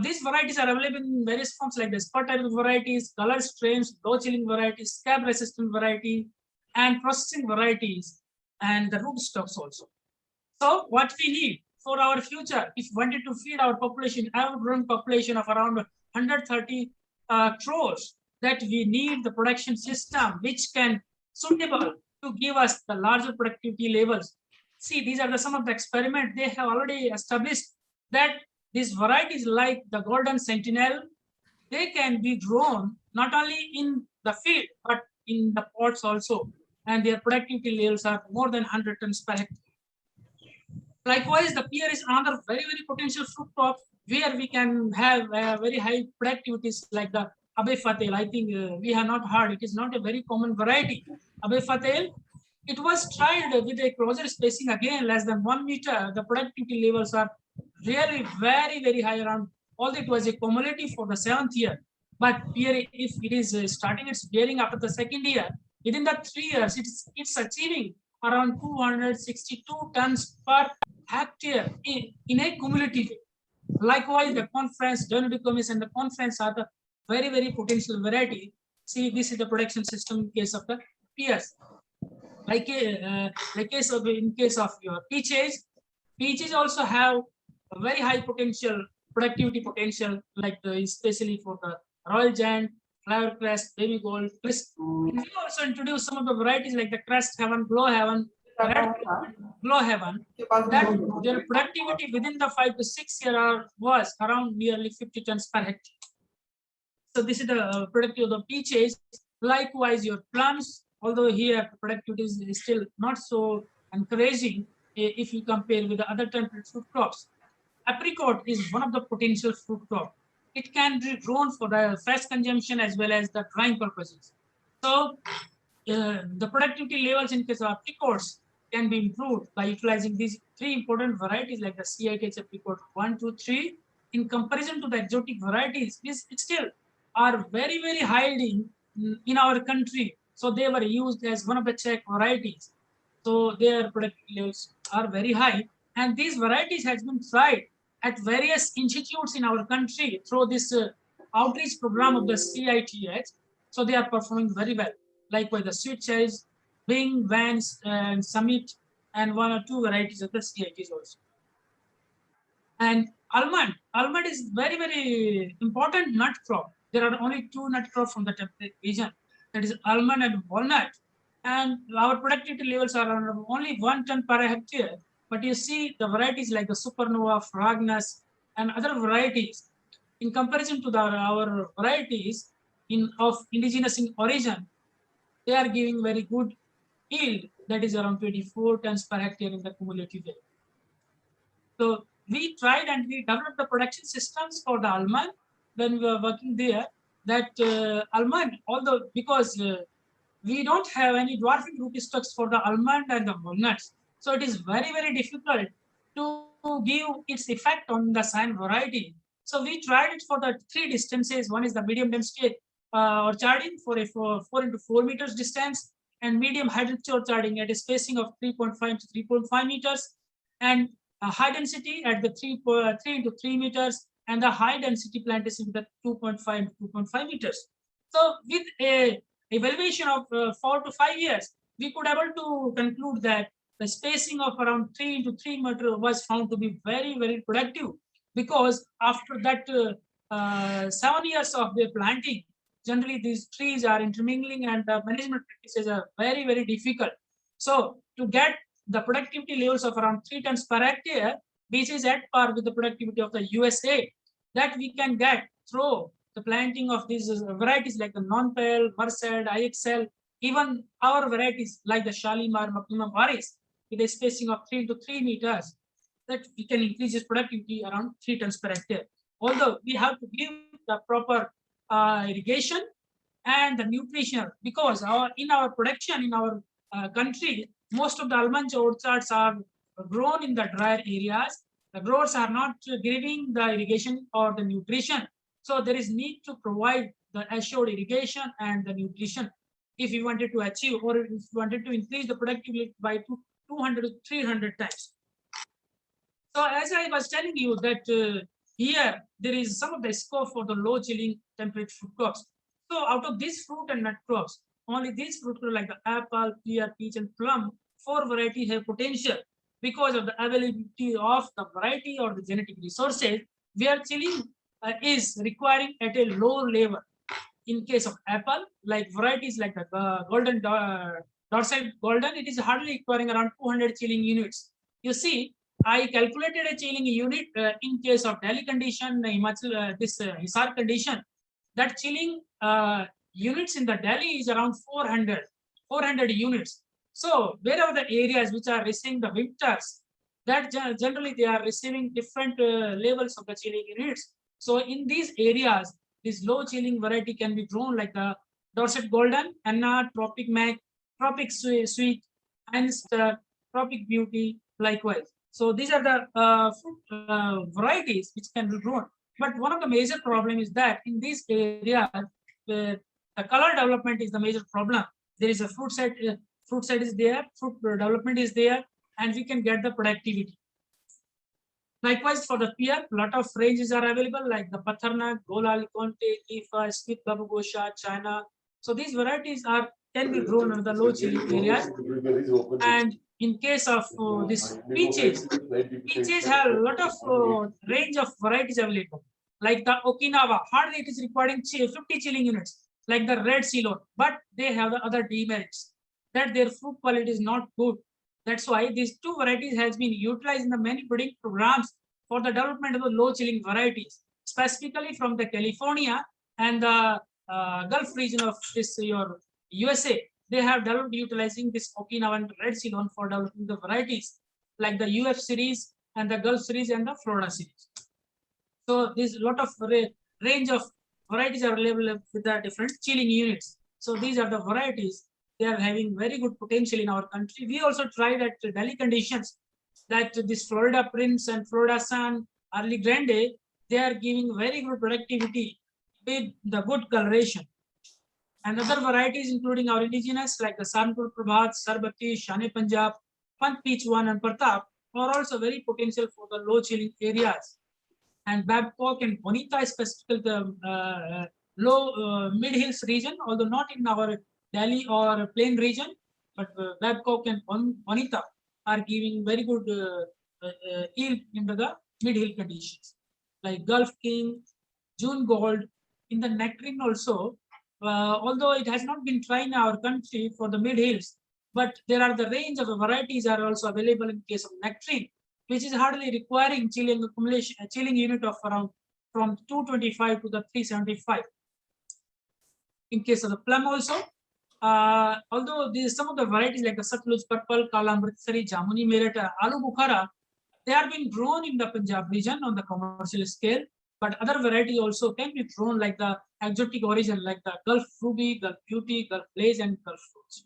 these varieties are available in various forms like the spur type varieties, color strains, low chilling varieties, scab resistant variety, and processing varieties, and the rootstocks also. So what we need for our future, if we wanted to feed our population, our growing population of around 130 crores, that we need the production system which can suitable to give us the larger productivity levels. See, these are some of the experiments they have already established, that these varieties like the golden sentinel, they can be grown not only in the field but in the pots also, and their productivity levels are more than 100 tons per hectare. Likewise, the pear is another very potential fruit crop where we can have very high productivities like the Abe Fatel. I think we have not heard. It is not a very common variety. Abe Fatel, it was tried with a closer spacing again less than 1 meter. The productivity levels are really very high around. Although it was a cumulative for the 7th year, but pear, if it is starting its bearing after the 2nd year, within the 3 years, it's achieving around 262 tons per hectare in a cumulative way. Likewise, the conference, Dionodocomis and the conference are the very potential variety. See, this is the production system in case of the pears. Like in case of your peaches, peaches also have a very high potential, productivity potential, like especially for the Royal Giant, Flower Crest, Baby Gold, Crisp. We also introduce some of the varieties like the Crest Heaven, Glow Heaven, Red Glow Heaven, that their productivity within the 5 to 6 year was around nearly 50 tons per hectare. So this is the productivity of the peaches. Likewise, your plums, although here the productivity is still not so encouraging if you compare with the other temperate fruit crops. Apricot is one of the potential fruit crop. It can be grown for the fresh consumption as well as the drying purposes. So the productivity levels in case of apricots can be improved by utilizing these 3 important varieties like the CITH apricot 1, 2, 3. In comparison to the exotic varieties, these still are very high yielding in our country. So they were used as one of the Czech varieties. So their productivity levels are very high. And these varieties has been tried at various institutes in our country through this outreach program of the CITH. So they are performing very well. Likewise, the sweet cherries, Bing, Vance, and Summit, and 1 or 2 varieties of the CITs also. And almond is very important nut crop. There are only 2 nut crops from the temperate region, that is almond and walnut. And our productivity levels are around only 1 ton per hectare. But you see the varieties like the Supernova, Fragnus, and other varieties, in comparison to our varieties of indigenous in origin, they are giving very good yield, that is around 24 tons per hectare in the cumulative way. So we tried and we developed the production systems for the almond when we were working there. That almond, although because we don't have any dwarfing rootstocks for the almond and the walnuts, so it is very difficult to give its effect on the same variety. So we tried it for the 3 distances. One is the medium density orcharding for a 4 into 4 meters distance, and medium high density orcharding at a spacing of 3.5 to 3.5 meters, and high density at the 3 into 3 meters, and the high density plantation with the 2.5 to 2.5 meters. So with a evaluation of 4 to 5 years, we could able to conclude that the spacing of around 3 into 3 meter was found to be very productive, because after that 7 years of their planting, generally these trees are intermingling and the management practices are very difficult. So to get the productivity levels of around 3 tons per hectare, which is at par with the productivity of the USA, that we can get through the planting of these varieties like the non-pale, Merced, IXL, even our varieties like the Shalimar, Magnum Varis, with a spacing of 3 into 3 meters, that we can increase its productivity around 3 tons per hectare. Although we have to give the proper irrigation and the nutrition, because in our production in our country, most of the almond orchards are grown in the drier areas. The growers are not giving the irrigation or the nutrition. So there is need to provide the assured irrigation and the nutrition if you wanted to achieve, or if you wanted to increase the productivity by 200 to 300 times. So as I was telling you that here there is some of the scope for the low chilling temperate fruit crops. So out of these fruit and nut crops, only these fruit crops like the apple, pear, peach, and plum, 4 varieties have potential because of the availability of the variety or the genetic resources, where chilling is requiring at a low level. In case of apple, like varieties like the golden Dorset golden, it is hardly requiring around 200 chilling units. You see, I calculated a chilling unit in case of Delhi condition, Hisar condition. That chilling units in the Delhi is around 400 units. So wherever the areas which are receiving the winters, that generally they are receiving different levels of the chilling units. So in these areas, this low chilling variety can be grown like the Dorset Golden, Anna, Tropic Mac, Tropic Sweet, and Tropic Beauty likewise. So these are the fruit varieties which can be grown. But one of the major problem is that in these areas, the color development is the major problem. There is a fruit set is there, fruit development is there, and we can get the productivity. Likewise, for the pear, lot of ranges are available like the Patharna, Golal, Conte, Ifa, Smith, Babugosha, China. So these varieties can be grown in the low chilling areas. And in case of this peaches have a lot of range of varieties available. Like the Okinawa, hardly it is requiring 50 chilling units, like the red Ceylon, but they have the other demerits that their fruit quality is not good. That's why these two varieties has been utilized in the many breeding programs for the development of the low chilling varieties, specifically from the California and the Gulf region of your USA. They have developed utilizing this Okinawan red Ceylon for developing the varieties like the UF series and the Gulf series and the Florida series. So there's a lot of range of varieties are available with the different chilling units. So these are the varieties. They are having very good potential in our country. We also tried at Delhi conditions that this Florida Prince and Florida Sun, Early Grande, they are giving very good productivity with the good coloration. And other varieties, including our indigenous like the Saharanpur Prabhat, Sarbati, Shane Punjab, Pant Peach 1 and Pratap are also very potential for the low chilling areas. And Babcock and Bonita, specifically the low mid hills region, although not in our Delhi or plain region, but Babcock and Bonita are giving very good yield into the mid hill conditions. Like Gulf King, June Gold, in the nectarine also, although it has not been tried in our country for the mid hills, but there are the range of varieties are also available in case of nectarine, which is hardly requiring chilling accumulation, a chilling unit of around from 225 to the 375. In case of the plum also, although some of the varieties like the Satluj Purple, Kala Amritsari, Jamuni Merit, Alu Bukhara, they are being grown in the Punjab region on the commercial scale, but other varieties also can be grown like the exotic origin like the Gulf Ruby, Gulf Beauty, Gulf Blaze and Gulf Fruits.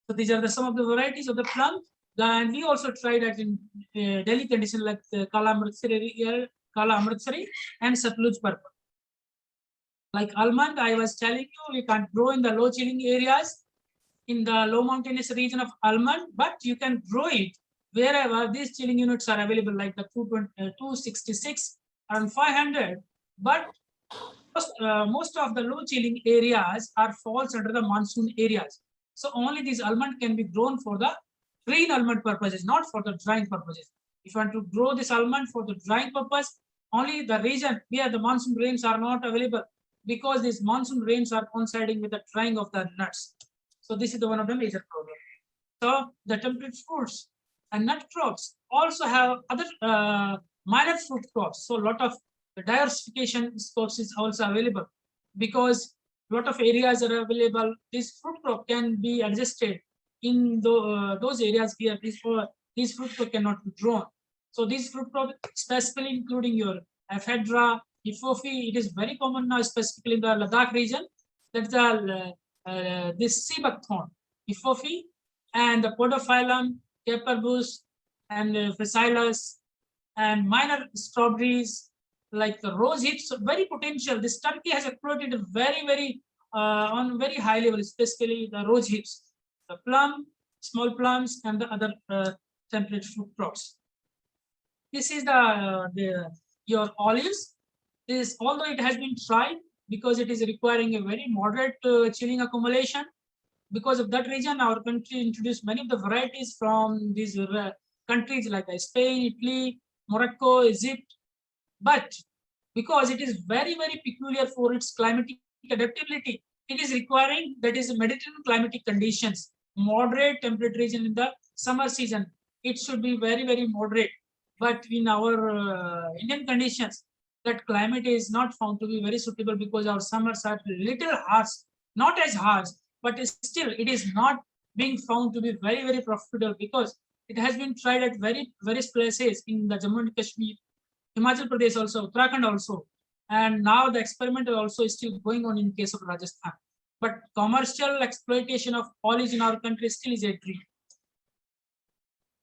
So these are some of the varieties of the plum. And we also tried that in Delhi condition like the Kala Amritsari and Satluj Purple. Like almond, I was telling you, we can't grow in the low chilling areas, in the low mountainous region of almond, but you can grow it wherever these chilling units are available, like the 266 and 500. But most of the low chilling areas are falls under the monsoon areas. So only these almond can be grown for the green almond purposes, not for the drying purposes. If you want to grow this almond for the drying purpose, only the region where the monsoon rains are not available, because these monsoon rains are coinciding with the drying of the nuts. So this is the one of the major problems. So the temperate fruits and nut crops also have other minor fruit crops. So a lot of diversification scopes is also available, because a lot of areas are available. This fruit crop can be adjusted in those areas where these fruit crop cannot be grown. So these fruit crop, specifically including your ephedra, Ifofi, it is very common now, specifically in the Ladakh region. That's this sea buckthorn, Ifofi, and the Podophyllum, Caperbus, and Physalis, and minor strawberries like the rose hips, very potential. This Turkey has exploited very on very high level, especially the rose hips, the plum, small plums, and the other temperate fruit crops. This is your olives. This, although it has been tried, because it is requiring a very moderate chilling accumulation. Because of that reason, our country introduced many of the varieties from these countries like Spain, Italy, Morocco, Egypt. But because it is very peculiar for its climatic adaptability, it is requiring that is Mediterranean climatic conditions, moderate temperate region in the summer season. it should be very moderate. But in our Indian conditions, that climate is not found to be very suitable because our summers are little harsh, not as harsh, but still it is not being found to be very profitable, because it has been tried at various places in the Jammu and Kashmir, Himachal Pradesh also, Uttarakhand also, and now the experiment is also still going on in case of Rajasthan. But commercial exploitation of olives in our country still is a dream.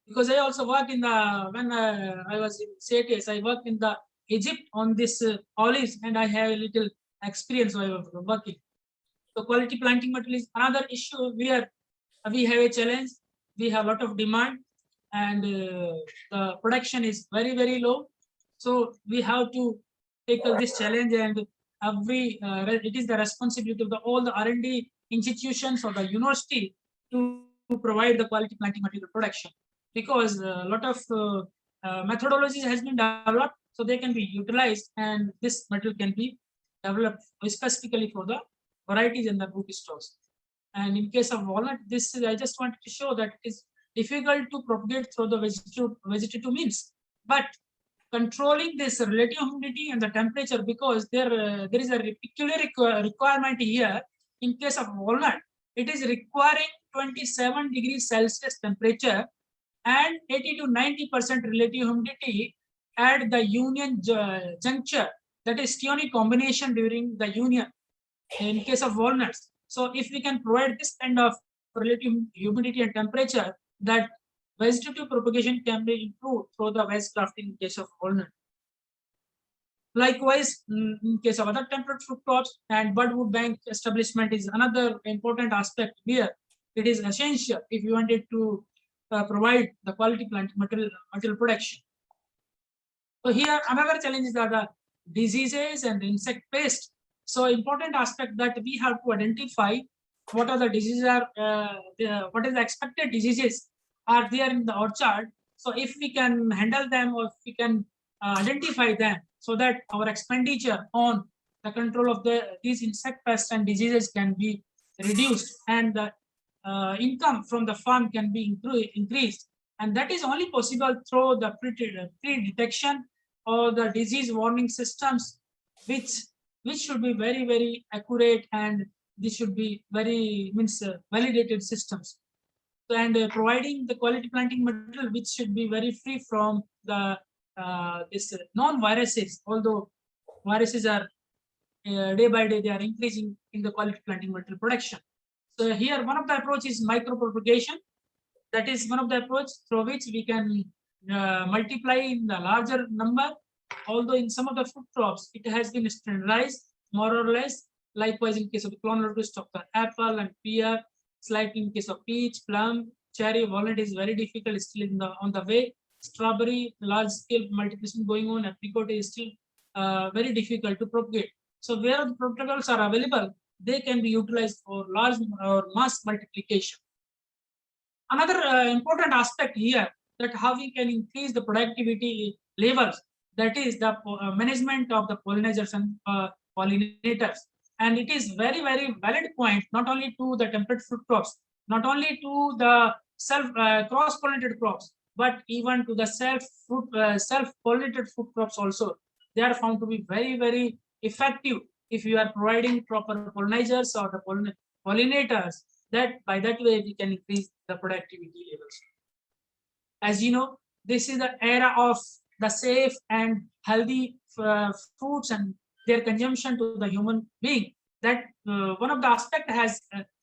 Because I also work in the, when I was in CATS, I worked in the Egypt on this olives, and I have a little experience while working. So quality planting material is another issue where we have a challenge. We have a lot of demand, and the production is very low. So we have to tackle this challenge, and it is the responsibility of all the R&D institutions or the university to provide the quality planting material production, because a lot of methodologies has been developed, so they can be utilized, and this material can be developed specifically for the varieties in the root stocks. And in case of walnut, this is, I just wanted to show that it is difficult to propagate through the vegetative means, but controlling this relative humidity and the temperature, because there is a peculiar requirement here. In case of walnut, it is requiring 27 degrees Celsius temperature and 80 to 90% relative humidity at the union juncture, that is Stioni combination during the union in case of walnuts. So if we can provide this kind of relative humidity and temperature, that vegetative propagation can be improved through the veg grafting in case of walnut. Likewise, in case of other temperate fruit crops, and budwood bank establishment is another important aspect here. It is essential if you wanted to provide the quality plant material production. So here another challenge is that the diseases and insect pest. So important aspect that we have to identify what are the diseases what is the expected diseases are there in the orchard. So if we can handle them, or if we can identify them, so that our expenditure on the control of these insect pests and diseases can be reduced, and the income from the farm can be increased. And that is only possible through the pre-detection or the disease warning systems, which should be very accurate, and this should be validated systems. And providing the quality planting material which should be very free from the this non-viruses, although viruses are day by day they are increasing in the quality planting material production. So here one of the approach is micropropagation. That is one of the approach through which we can multiply in the larger number. Although in some of the food crops it has been standardized more or less. Likewise, in case of the clonal twist of the apple and pear, slightly in case of peach, plum, cherry, walnut is very difficult, still on the way. Strawberry, large scale multiplication going on. Apricot is still very difficult to propagate. So where the protocols are available, they can be utilized for large or mass multiplication. Another important aspect here, that how we can increase the productivity levels, that is the management of the pollinators and pollinators. And it is very valid point, not only to the temperate fruit crops, not only to the self cross-pollinated crops, but even to the self-pollinated fruit crops also. They are found to be very effective if you are providing proper pollinators or the pollinators. That by that way we can increase the productivity levels. As you know, this is the era of the safe and healthy fruits and their consumption to the human being. That one of the aspect has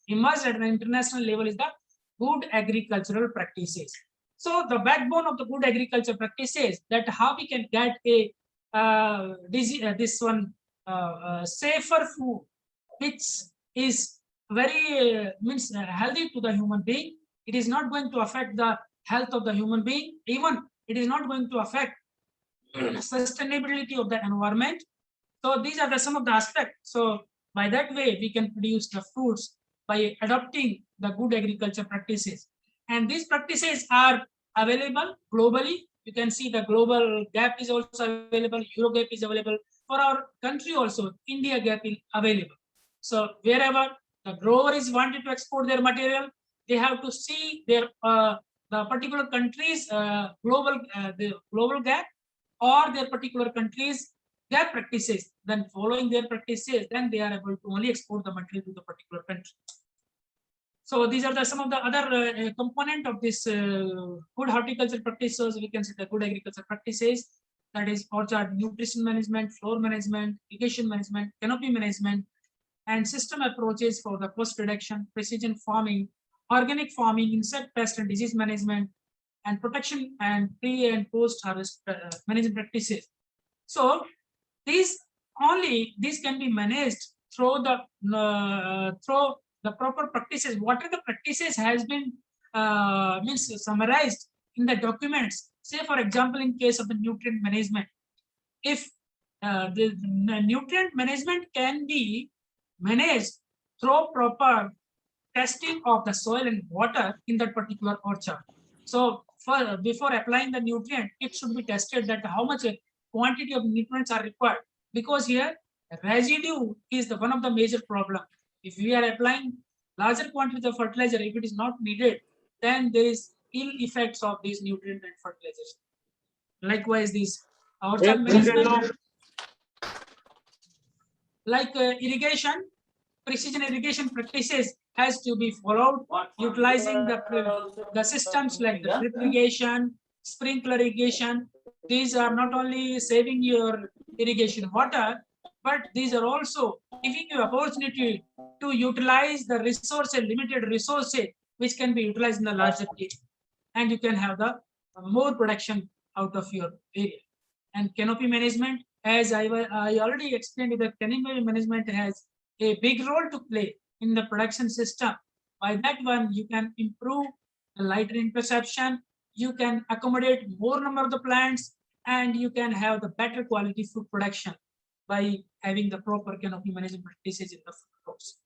emerged at an international level is the good agricultural practices. So the backbone of the good agriculture practices, that how we can get a safer food which is very healthy to the human being. It is not going to affect the health of the human being. Even it is not going to affect sustainability of the environment. So these are some of the aspects. So by that way we can produce the fruits by adopting the good agriculture practices. And these practices are available globally. You can see the global gap is also available. Euro gap is available. For our country also, India gap is available. So wherever the grower is wanting to export their material, they have to see their the particular country's the global gap or their particular country's gap practices. Then following their practices, then they are able to only export the material to the particular country. So these are some of the other component of this good horticulture practices. We can see the good agriculture practices, that is orchard nutrition management, floor management, irrigation management, canopy management, and system approaches for the cost reduction, precision farming, organic farming, insect pest and disease management, and protection and pre and post harvest management practices. So these can be managed through the proper practices. What are the practices has been means summarized in the documents. Say for example, in case of the nutrient management, if the nutrient management can be managed through proper testing of the soil and water in that particular orchard. So before applying the nutrient, it should be tested that how much quantity of nutrients are required, because here residue is the one of the major problem. If we are applying larger quantity of fertilizer, if it is not needed, then there is ill effects of these nutrient and fertilizers. Likewise, these orchard management, like irrigation, precision irrigation practices has to be followed, utilizing the systems like the drip irrigation, sprinkler irrigation. These are not only saving your irrigation water, but these are also giving you opportunity to utilize the resources, limited resources, which can be utilized in the larger area, and you can have the more production out of your area. And canopy management, as I already explained, that canopy management has a big role to play in the production system. By that one, you can improve the light rain perception, you can accommodate more number of the plants, and you can have the better quality food production by having the proper canopy management practices in the food crops.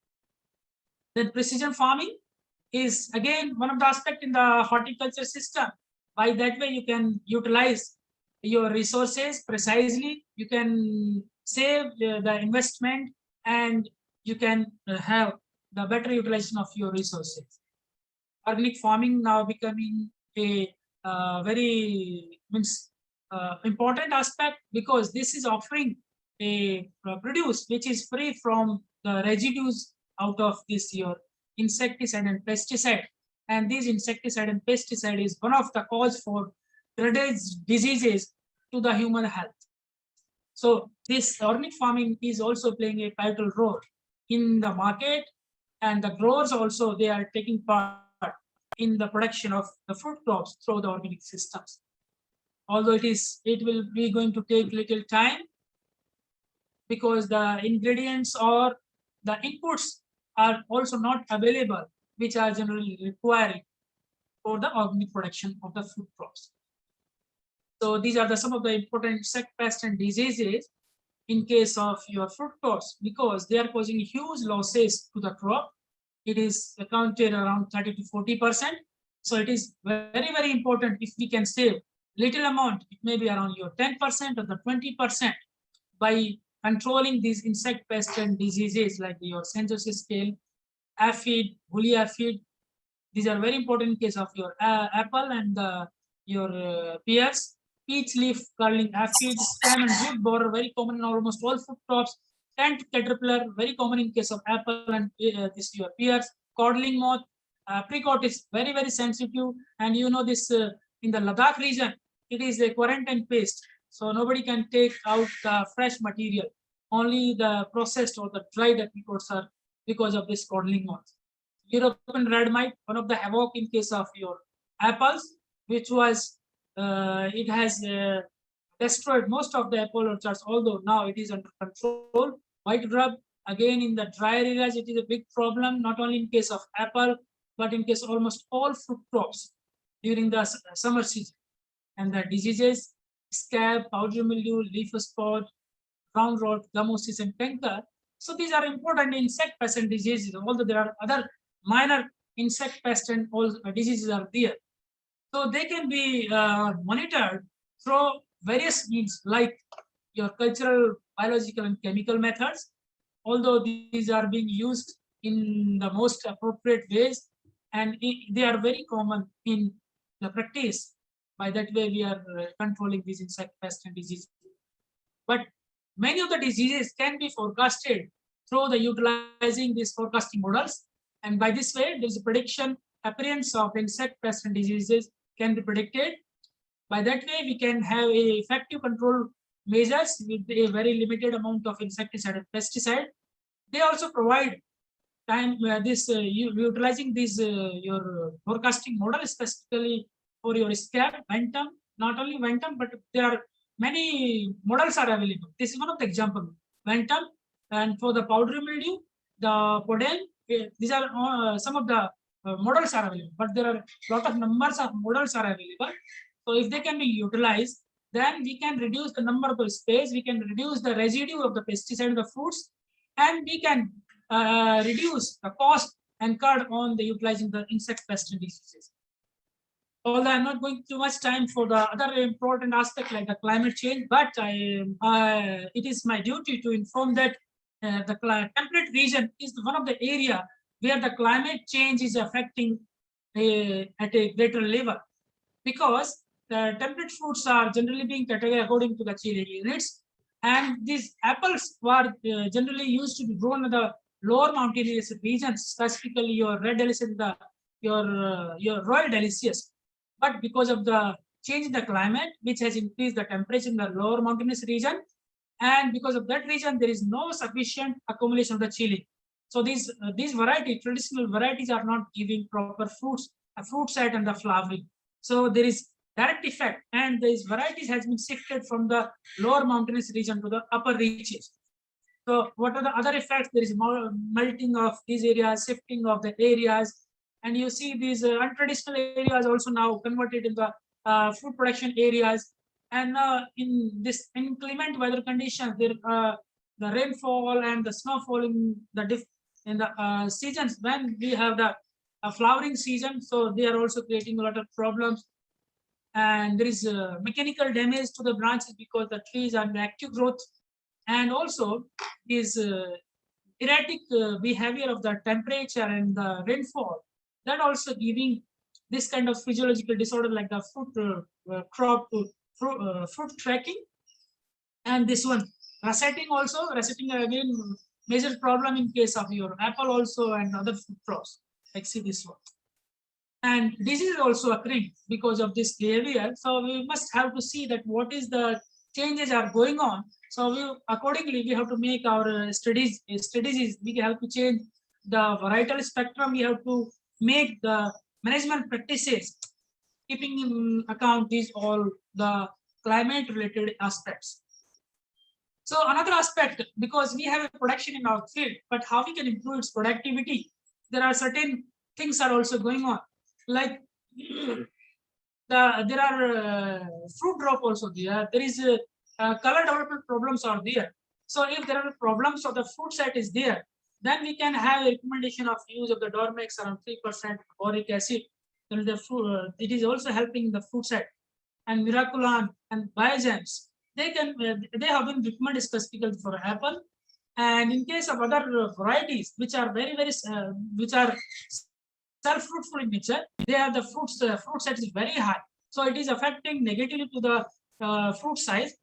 Then precision farming is again one of the aspects in the horticulture system. By that way, you can utilize your resources precisely, you can save the investment, and you can have the better utilization of your resources. Organic farming now becoming a very important aspect, because this is offering a produce which is free from the residues out of this your insecticide and pesticide. And these insecticide and pesticide is one of the cause for dreaded diseases to the human health. So this organic farming is also playing a pivotal role in the market, and the growers also, they are taking part in the production of the fruit crops through the organic systems. Although it will be going to take little time, because the ingredients or the inputs are also not available, which are generally required for the organic production of the food crops. So these are some of the important insect pests and diseases in case of your fruit crops, because they are causing huge losses to the crop. It is accounted around 30 to 40%. So it is very, very important if we can save little amount, it may be around your 10% or the 20%, by controlling these insect pests and diseases like your Sensosis scale, aphid, woolly aphid. These are very important in case of your apple and your pears. Peach leaf curling aphid, stem and root borer, very common in almost all food crops. Tent caterpillar, very common in case of apple and this your pears. Codling moth, apricot is very, very sensitive, and you know this in the Ladakh region, it is a quarantine pest. So nobody can take out the fresh material. Only the processed or the dried apricots are because of this codling moth. European red mite, one of the havoc in case of your apples, which was it has destroyed most of the apple orchards, although now it is under control. White grub, again in the dry areas, it is a big problem, not only in case of apple, but in case of almost all fruit crops during the summer season. And the diseases, scab, powdery mildew, leaf spot, round rot, gummosis, and canker. So these are important insect pests and diseases, although there are other minor insect pests and all diseases are there. So they can be monitored through various means like your cultural, biological, and chemical methods. Although these are being used in the most appropriate ways, and they are very common in the practice. By that way, we are controlling these insect pests and diseases. But many of the diseases can be forecasted through the utilizing these forecasting models. And by this way, there is a prediction appearance of insect pests and diseases can be predicted. By that way, we can have a effective control measures with a very limited amount of insecticide and pesticide. They also provide time utilizing this your forecasting model specifically for your scab, Ventum, not only Ventum, but there are many models are available. This is one of the example. Ventum, and for the powdery mildew, the Poden, these are some of the models are available, but there are a lot of numbers of models are available. So if they can be utilized, then we can reduce the number of the space, we can reduce the residue of the pesticide in the fruits, and we can reduce the cost incurred on the utilizing the insect pest and diseases. Although I'm not going too much time for the other important aspect like the climate change, but it is my duty to inform that the temperate region is one of the area where the climate change is affecting at a greater level, because the temperate fruits are generally being categorized according to the chill units, and these apples were generally used to be grown in the lower mountainous regions, specifically your red delicious, your royal delicious. But because of the change in the climate, which has increased the temperature in the lower mountainous region, and because of that reason, there is no sufficient accumulation of the chili. So these traditional varieties are not giving proper fruits, a fruit set and the flowering. So there is direct effect, and these varieties has been shifted from the lower mountainous region to the upper reaches. So what are the other effects? There is more melting of these areas, shifting of the areas, and you see these untraditional areas also now converted in the food production areas. And in this inclement weather conditions, there the rainfall and the snowfall in the seasons when we have the flowering season, so they are also creating a lot of problems. And there is mechanical damage to the branches because the trees are in active growth, and also is erratic behavior of the temperature and the rainfall, that also giving this kind of physiological disorder like the fruit tracking. And this one resetting also, resetting again major problem in case of your apple also and other food crops, like see this one. And disease is also occurring because of this behavior. So we must have to see that what is the changes are going on. So we accordingly we have to make our strategies. We have to change the varietal spectrum. We have to make the management practices keeping in account these all the climate related aspects. So another aspect, because we have a production in our field, but how we can improve its productivity, there are certain things are also going on, like there are fruit drop also there. There is color development problems are there. So if there are problems of the fruit set is there, then we can have a recommendation of use of the Dormex around 3% boric acid. Then the fruit, it is also helping the fruit set, and Miraculan and Biogems. They have been recommended specifically for apple. And in case of other varieties which are which are self-fruitful in nature, they have the fruit set is very high, so it is affecting negatively to the fruit size.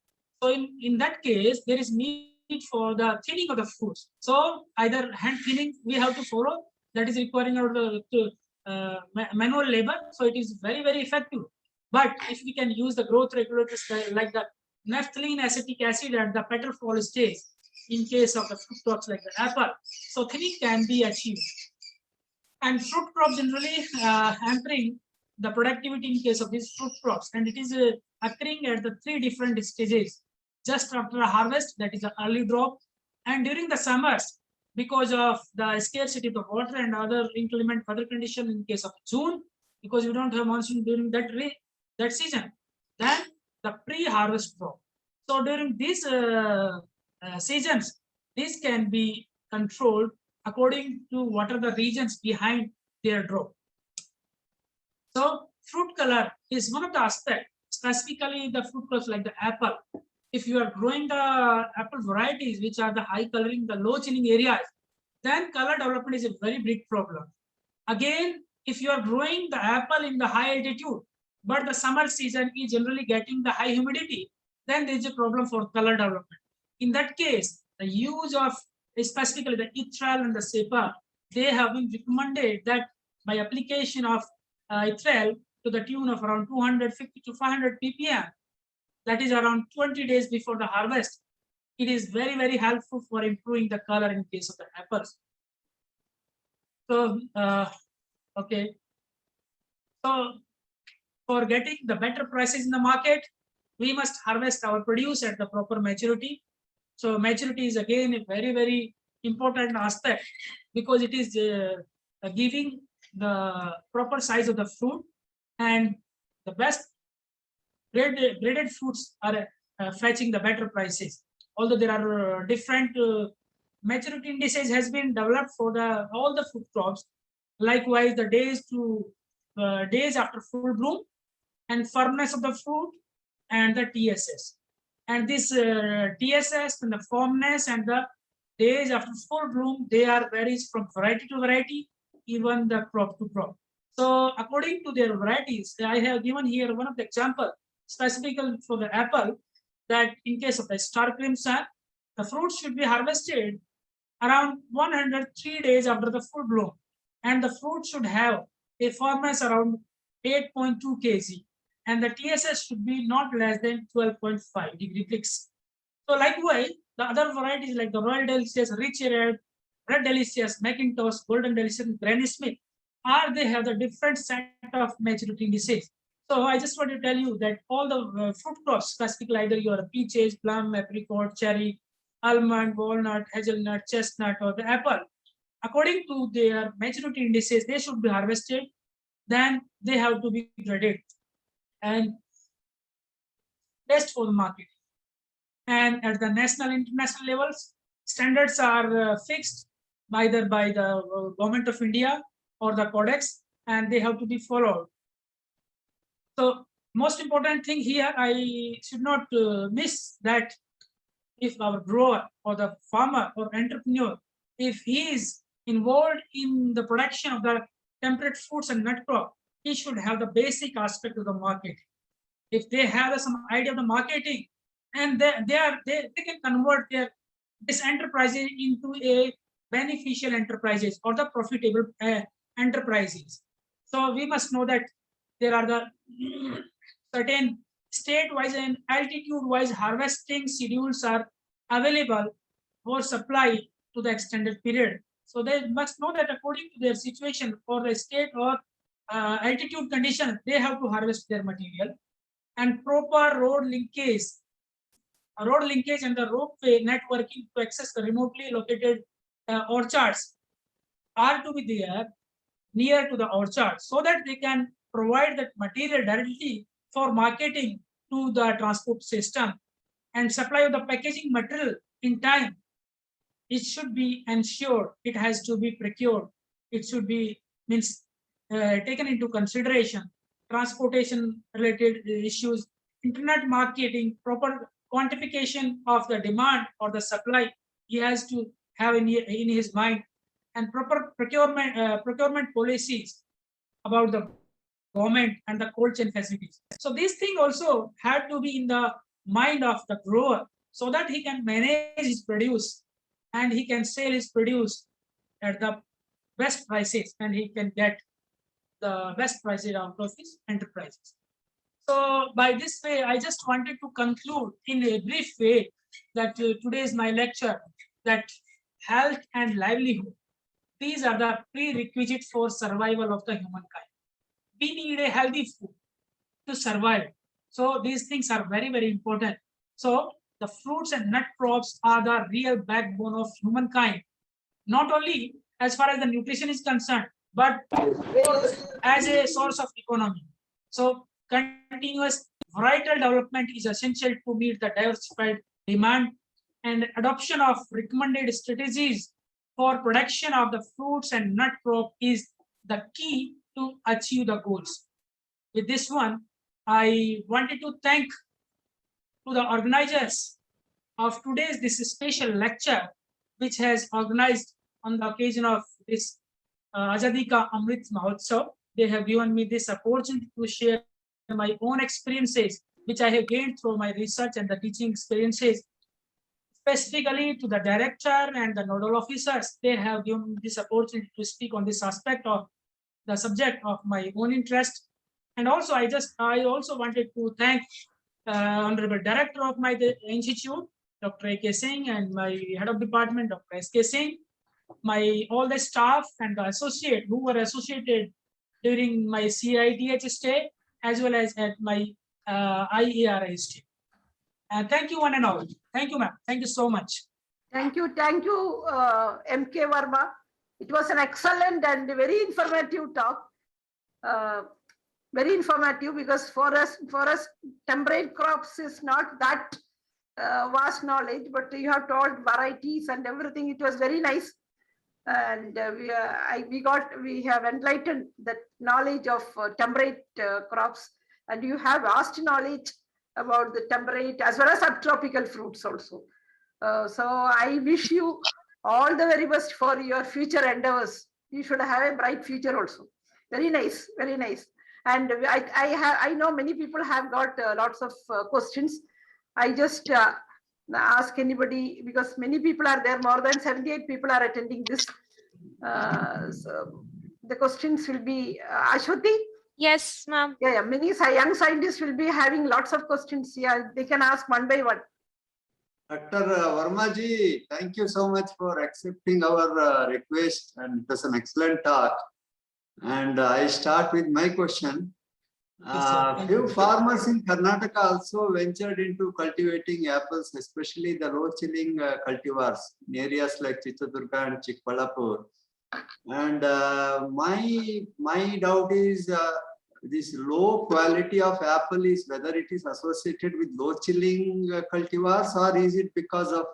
So in that case, there is need for the thinning of the fruits. So either hand thinning we have to follow, that is requiring our manual labor. So it is very effective. But if we can use the growth regulators like the naphthalene acetic acid at the petal fall stage, in case of the fruit crops like the apple, so thinning can be achieved. And fruit crops generally hampering the productivity in case of these fruit crops, and it is occurring at the 3 different stages: just after a harvest, that is the early drop, and during the summers because of the scarcity of the water and other inclement weather condition in case of June, because we don't have monsoon during that season, then the pre-harvest drop. So during these seasons, this can be controlled according to what are the regions behind their drop. So fruit color is one of the aspects, specifically the fruit crops like the apple. If you are growing the apple varieties which are the high coloring, the low chilling areas, then color development is a very big problem. Again, if you are growing the apple in the high altitude, but the summer season is generally getting the high humidity, then there is a problem for color development. In that case, the use of specifically the Ithral and the SEPA, they have been recommended that by application of Ithral to the tune of around 250 to 500 ppm, that is around 20 days before the harvest, it is very, very helpful for improving the color in case of the apples. So, okay. So, for getting the better prices in the market, we must harvest our produce at the proper maturity. So, maturity is again a very, very important aspect because it is giving the proper size of the fruit, and the best graded fruits are fetching the better prices. Although there are different maturity indices has been developed for the all the fruit crops. Likewise, the days after full bloom and firmness of the fruit and the TSS. And this TSS and the firmness and the days after full bloom, they are varies from variety to variety, even the crop to crop. So according to their varieties, I have given here one of the example specifically for the apple, that in case of the Star Crimson, the fruit should be harvested around 103 days after the full bloom, and the fruit should have a firmness around 8.2 kg, and the TSS should be not less than 12.5 degree Celsius. So likewise, the other varieties like the Royal Delicious, Rich Red Delicious, Macintosh, Golden Delicious, and Granny Smith, they have the different set of maturity indices. So I just want to tell you that all the fruit crops, specifically either your peaches, plum, apricot, cherry, almond, walnut, hazelnut, chestnut, or the apple, according to their maturity indices, they should be harvested. Then they have to be graded and test for the market. And at the national, international levels, standards are fixed either by the government of India or the codex, and they have to be followed. So most important thing here, I should not miss that if our grower or the farmer or entrepreneur, if he is involved in the production of the temperate fruits and nut crop, he should have the basic aspect of the market. If they have some idea of the marketing, and they can convert this enterprises into a beneficial enterprises or the profitable enterprises. So we must know that there are the certain state-wise and altitude-wise harvesting schedules are available for supply to the extended period. So they must know that according to their situation or the state or altitude condition, they have to harvest their material. And proper road linkage and the ropeway networking to access the remotely located orchards are to be there near to the orchard, so that they can provide that material directly for marketing to the transport system, and supply of the packaging material in time. It should be ensured, it has to be procured, it should be taken into consideration. Transportation related issues, internet marketing, proper quantification of the demand or the supply, he has to have in his mind, and proper procurement policies about the government and the cold chain facilities. So these things also had to be in the mind of the grower, so that he can manage his produce and he can sell his produce at the best prices, and he can get the best prices out of his enterprises. So by this way, I just wanted to conclude in a brief way that today is my lecture, that health and livelihood, these are the prerequisites for survival of the humankind. We need a healthy food to survive. So these things are very, very important. So the fruits and nut crops are the real backbone of humankind, not only as far as the nutrition is concerned, but as a source of economy. So continuous varietal development is essential to meet the diversified demand, and adoption of recommended strategies for production of the fruits and nut crop is the key to achieve the goals. With this one, I wanted to thank to the organizers of today's this special lecture, which has organized on the occasion of this Azadi Ka Amrit Mahotsav. They have given me this opportunity to share my own experiences, which I have gained through my research and the teaching experiences, specifically to the director and the nodal officers. They have given this opportunity to speak on this aspect of the subject of my own interest. And also, I also wanted to thank Honorable Director of my institute, Dr. A.K. Singh, and my head of department, Dr. S.K. Singh, all the staff and the associate who were associated during my CIDH stay, as well as at my IERI stay. Thank you, one and all. Thank you, ma'am. Thank you so much. Thank you, MK Verma. It was an excellent and very informative talk. Very informative, because for us, temperate crops is not that vast knowledge, but you have told varieties and everything. It was very nice, and we have enlightened the knowledge of temperate crops, and you have vast knowledge about the temperate as well as subtropical fruits also. So I wish you all the very best for your future endeavors. You should have a bright future also. Very nice, very nice. And I know many people have got lots of questions. I just ask anybody, because many people are there, more than 78 people are attending this. So the questions will be, Ashwati? Yes, ma'am. Yeah, many young scientists will be having lots of questions. Yeah, they can ask one by one. Dr. Verma ji, thank you so much for accepting our request, and it was an excellent talk. And I start with my question. Few farmers in Karnataka also ventured into cultivating apples, especially the low-chilling cultivars in areas like Chitradurga and Chikballapur. And my doubt is this low quality of apple is whether it is associated with low-chilling cultivars, or is it because of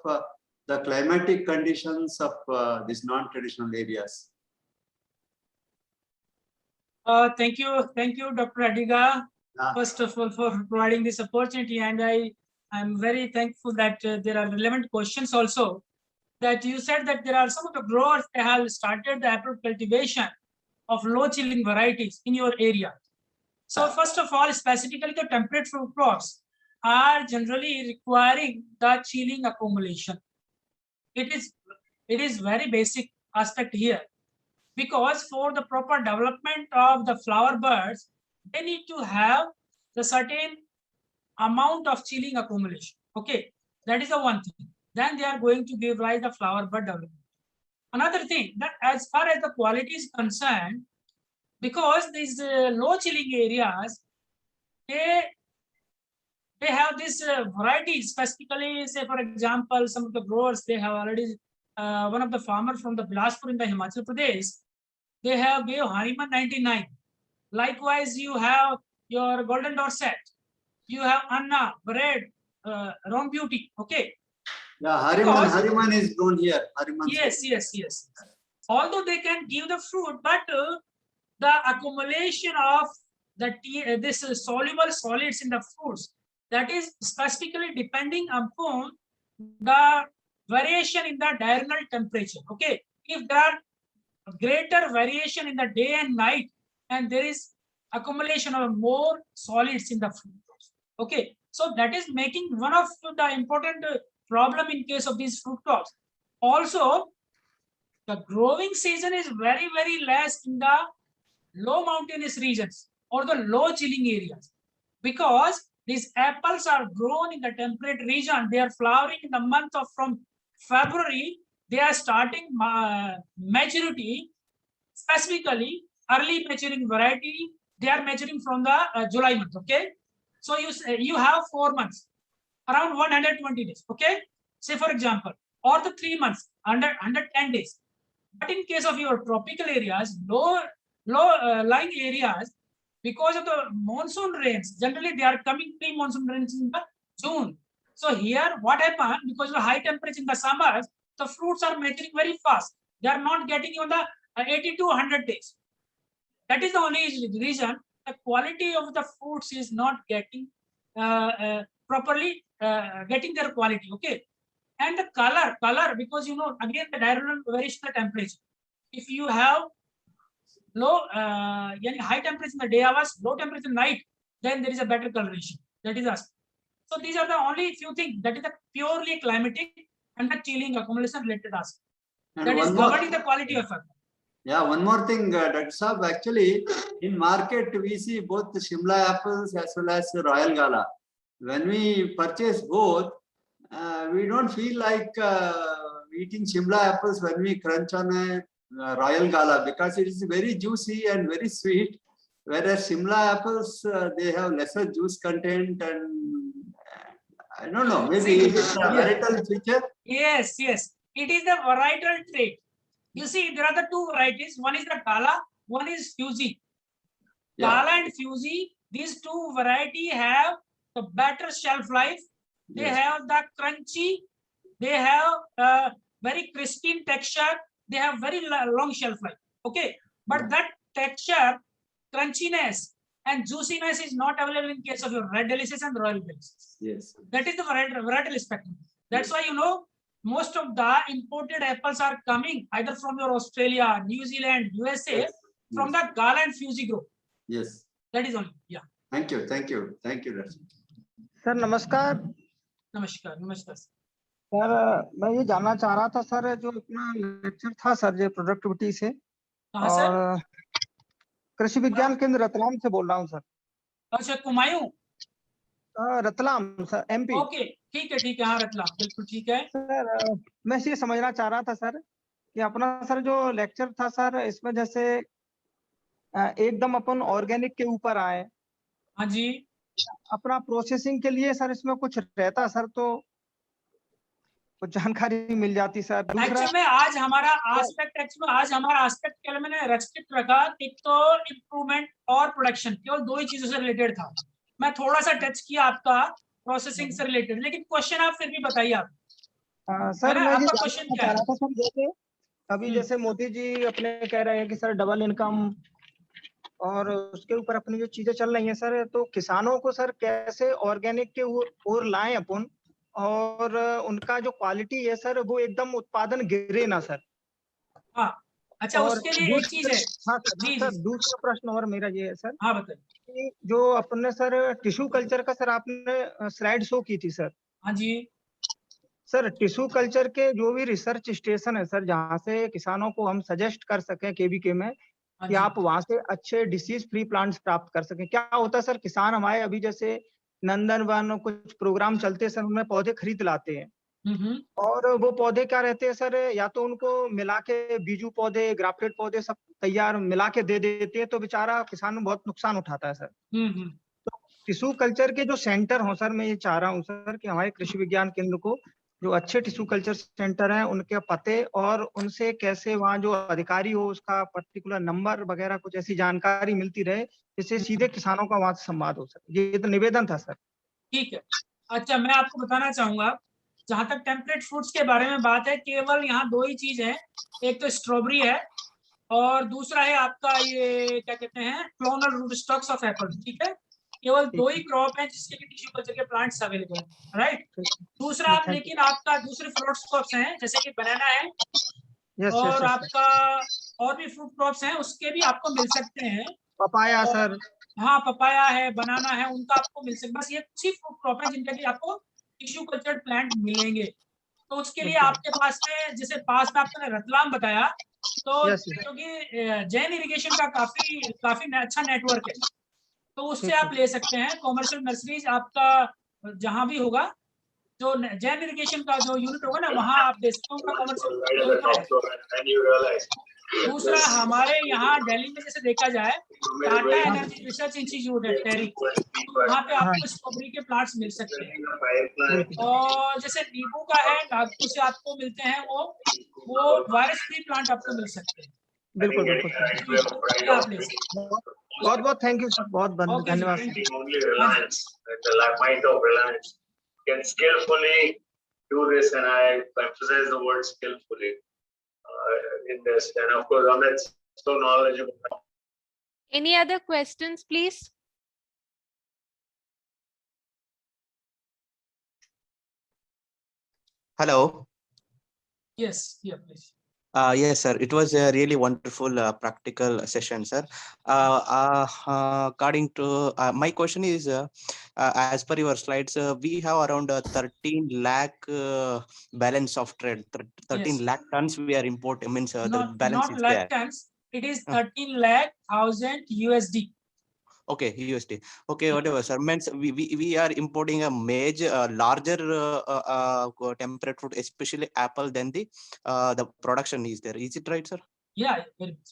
the climatic conditions of these non-traditional areas? Thank you, Dr. Adiga, first of all, for providing this opportunity. And I'm very thankful that there are relevant questions also. That you said that there are some of the growers that have started the apple cultivation of low chilling varieties in your area. So first of all, specifically the temperate fruit crops are generally requiring the chilling accumulation. It is very basic aspect here. Because for the proper development of the flower buds, they need to have the certain amount of chilling accumulation. Okay, that is the one thing. Then they are going to give rise the flower bud development. Another thing, that as far as the quality is concerned, because these low chilling areas, they have this variety. Specifically, say for example, some of the growers, they have already one of the farmers from the Bilaspur in the Himachal Pradesh. They have gave Hariman 99. Likewise, you have your Golden Dorset. You have Anna, Bread, Rom Beauty. Okay. Yeah, Hariman is grown here. Yes. Although they can give the fruit, but the accumulation of this soluble solids in the fruits, that is specifically depending upon the variation in the diurnal temperature. Okay. If there are greater variation in the day and night, and there is accumulation of more solids in the fruit. Okay, so that is making one of the important problem in case of these fruit crops. Also, the growing season is very, very less in the low mountainous regions or the low chilling areas, because these apples are grown in the temperate region. They are flowering in the month of from February. They are starting maturity, specifically early maturing variety. They are maturing from the July month. Okay, so you have 4 months, around 120 days. Okay, say for example, or the 3 months, 110 days. But in case of your tropical areas, low lying areas, because of the monsoon rains, generally they are coming pre-monsoon rains in the June. So here, what happened, because of the high temperature in the summers, the fruits are maturing very fast. They are not getting even the 80 to 100 days. That is the only reason the quality of the fruits is not getting properly getting their quality. Okay, and the color, because again the diurnal variation of temperature. If you have low high temperature in the day hours, low temperature in night, then there is a better coloration. That is us. So these are the only few things that is a purely climatic and the chilling accumulation related aspect. And That is one more- governing the quality of apple. Yeah, one more thing, Dr. Saab, actually, in market, we see both the Shimla apples as well as the Royal Gala. When we purchase both, we don't feel like eating Shimla apples when we crunch on a Royal Gala, because it is very juicy and very sweet. Whereas Shimla apples, they have lesser juice content, and I don't know, maybe See, it is a varietal feature. Yes, yes. It is the varietal trait. You see, there are the two varieties. One is the Gala, one is Fuji. Yeah. Gala and Fuji, these two variety have the better shelf life. They Yes. have the crunchy. They have very crispy texture. They have very long shelf life. Okay, but Yeah. that texture, crunchiness, and juiciness is not available in case of your Red Delicious and Royal Delicious. Yes. That is the varietal spectrum. That's why, you know, most of the imported apples are coming either from your Australia, New Zealand, USA, Yes. from the Gala and Fuji group. Yes. That is only. Yeah. Thank you. Thank you. Thank you, Dr. Sir नमस्कार। Namaskar. Namaskar. Sir मैं ये जानना चाह रहा था sir, जो अपना lecture था सर, जो प्रोडक्टिविटी से, कहाँ सर? और कृषि विज्ञान केंद्र रतलाम से बोल रहा हूँ सर। अच्छा, Kumaon. Ratlam sir, MP. Okay, ठीक है, हाँ रतलाम, बिल्कुल ठीक है। सर मैं ये समझना चाह रहा था सर कि अपना सर जो लेक्चर था सर, इसमें जैसे एकदम अपन ऑर्गेनिक के ऊपर आए। हाँ जी। अपना प्रोसेसिंग के लिए सर इसमें कुछ रहता सर, तो कुछ जानकारी मिल जाती सर। दूसरा एक्चुअली में आज हमारा आस्पेक्ट केवल मैंने रेस्ट्रिक्ट रखा, एक तो इम्प्रूवमेंट और प्रोडक्शन, केवल दो ही चीजों से रिलेटेड था। मैं थोड़ा सा टच किया आपका प्रोसेसिंग से रिलेटेड, लेकिन क्वेश्चन आप फिर भी बताइए आप। सर मैं आपका क्वेश्चन क्या है? चाह रहा था सर, जैसे अभी जैसे मोदी जी अपने कह रहे हैं कि सर डबल इनकम, और उसके ऊपर अपनी जो चीजें चल रही हैं सर, तो किसानों को सर कैसे ऑर्गेनिक के ओर लाएं अपन, और उनका जो क्वालिटी है सर वो एकदम उत्पादन गिरे ना सर। हाँ, अच्छा, और उसके लिए एक चीज है। हाँ जी, सर, जी। दूसरा प्रश्न और मेरा ये है सर, हाँ बताइए। कि जो अपने सर टिश्यू कल्चर का सर आपने स्लाइड शो की थी सर। हाँ जी। सर टिश्यू कल्चर के जो भी रिसर्च स्टेशन है सर, जहाँ से किसानों को हम सजेस्ट कर सकें केवीके में हाँ कि जी। आप वहां से अच्छे डिसीज फ्री प्लांट्स प्राप्त कर सकें। क्या होता है सर, किसान हमारे अभी जैसे नंदनवन कुछ प्रोग्राम चलते सर, उनमें पौधे खरीद लाते हैं, और वो पौधे क्या रहते हैं सर, या तो उनको मिला के बीजू पौधे, ग्राफ्टेड पौधे सब तैयार मिला के दे देते हैं, तो बेचारा किसान बहुत नुकसान उठाता है सर। तो टिश्यू कल्चर के जो सेंटर हो सर, मैं ये चाह रहा हूँ सर कि हमारे कृषि विज्ञान केंद्र को जो अच्छे टिश्यू कल्चर सेंटर हैं उनके पते, और उनसे कैसे वहाँ जो अधिकारी हो उसका पर्टिकुलर नंबर वगैरह कुछ ऐसी जानकारी मिलती रहे, जिससे सीधे किसानों का वहां से संवाद हो सर। ये तो निवेदन था सर। ठीक है। अच्छा, मैं आपको बताना चाहूंगा, जहां तक टेम्परेट फ्रूट्स के बारे में बात है, केवल यहाँ दो ही चीज है, एक तो स्ट्रॉबेरी है और दूसरा है आपका ये क्या कहते हैं, clonal root stocks of apple. ठीक है, केवल दो ही क्रॉप है जिसके लिए टिश्यू कल्चर के प्लांट्स अवेलेबल है, राइट। दूसरा आप लेकिन आपका दूसरे फ्रूट क्रॉप्स हैं, जैसे कि बनाना है और आपका और भी फ्रूट क्रॉप्स हैं, उसके भी आपको मिल सकते हैं। Papaya sir. हाँ, पपाया है, बनाना है, उनका आपको मिल सकता है। बस ये कुछ ही फ्रूट क्रॉप है जिनके लिए आपको टिश्यू कल्चर्ड प्लांट मिलेंगे। तो उसके लिए आपके पास में, जैसे पास में आपने रतलाम बताया, तो क्योंकि जैन इरिगेशन का काफी अच्छा नेटवर्क है, तो उससे आप ले सकते हैं। कॉमर्शियल नर्सरीज आपका जहां भी होगा, जो जैन इरिगेशन का जो यूनिट होगा ना, वहां आप दे सकते हो कॉमर्शियल। दूसरा, हमारे यहाँ दिल्ली में जैसे देखा जाए, टाटा एनर्जी रिसर्च इंस्टीट्यूट है टेरी, वहाँ पे आपको स्ट्रॉबेरी के प्लांट्स मिल सकते हैं। और जैसे नींबू का है, नागपुर से आपको मिलते हैं, वो वायरस फ्री प्लांट आपको मिल सकते हैं। बिल्कुल बिल्कुल, आप ले सकते हैं। बहुत बहुत थैंक यू सर, बहुत बहुत धन्यवाद। Can skillfully do this, and I emphasize the word skillfully in this. And of course, Amit's so knowledgeable. Any other questions, please? Hello. Yes, yeah, please. Yes, sir. It was a really wonderful practical session, sir. According to my question is, as per your slides, we have around 13 lakh balance of trade. 13 Yes. lakh tons we are importing. Means the balance Not is lakh there. tons. It is Uh. 13 lakh thousand USD. Okay, USD. Okay, Yeah. whatever, sir. Means we are importing a major, larger temperate fruit, especially apple, than the production is there. Is it right, sir? Yeah, very much.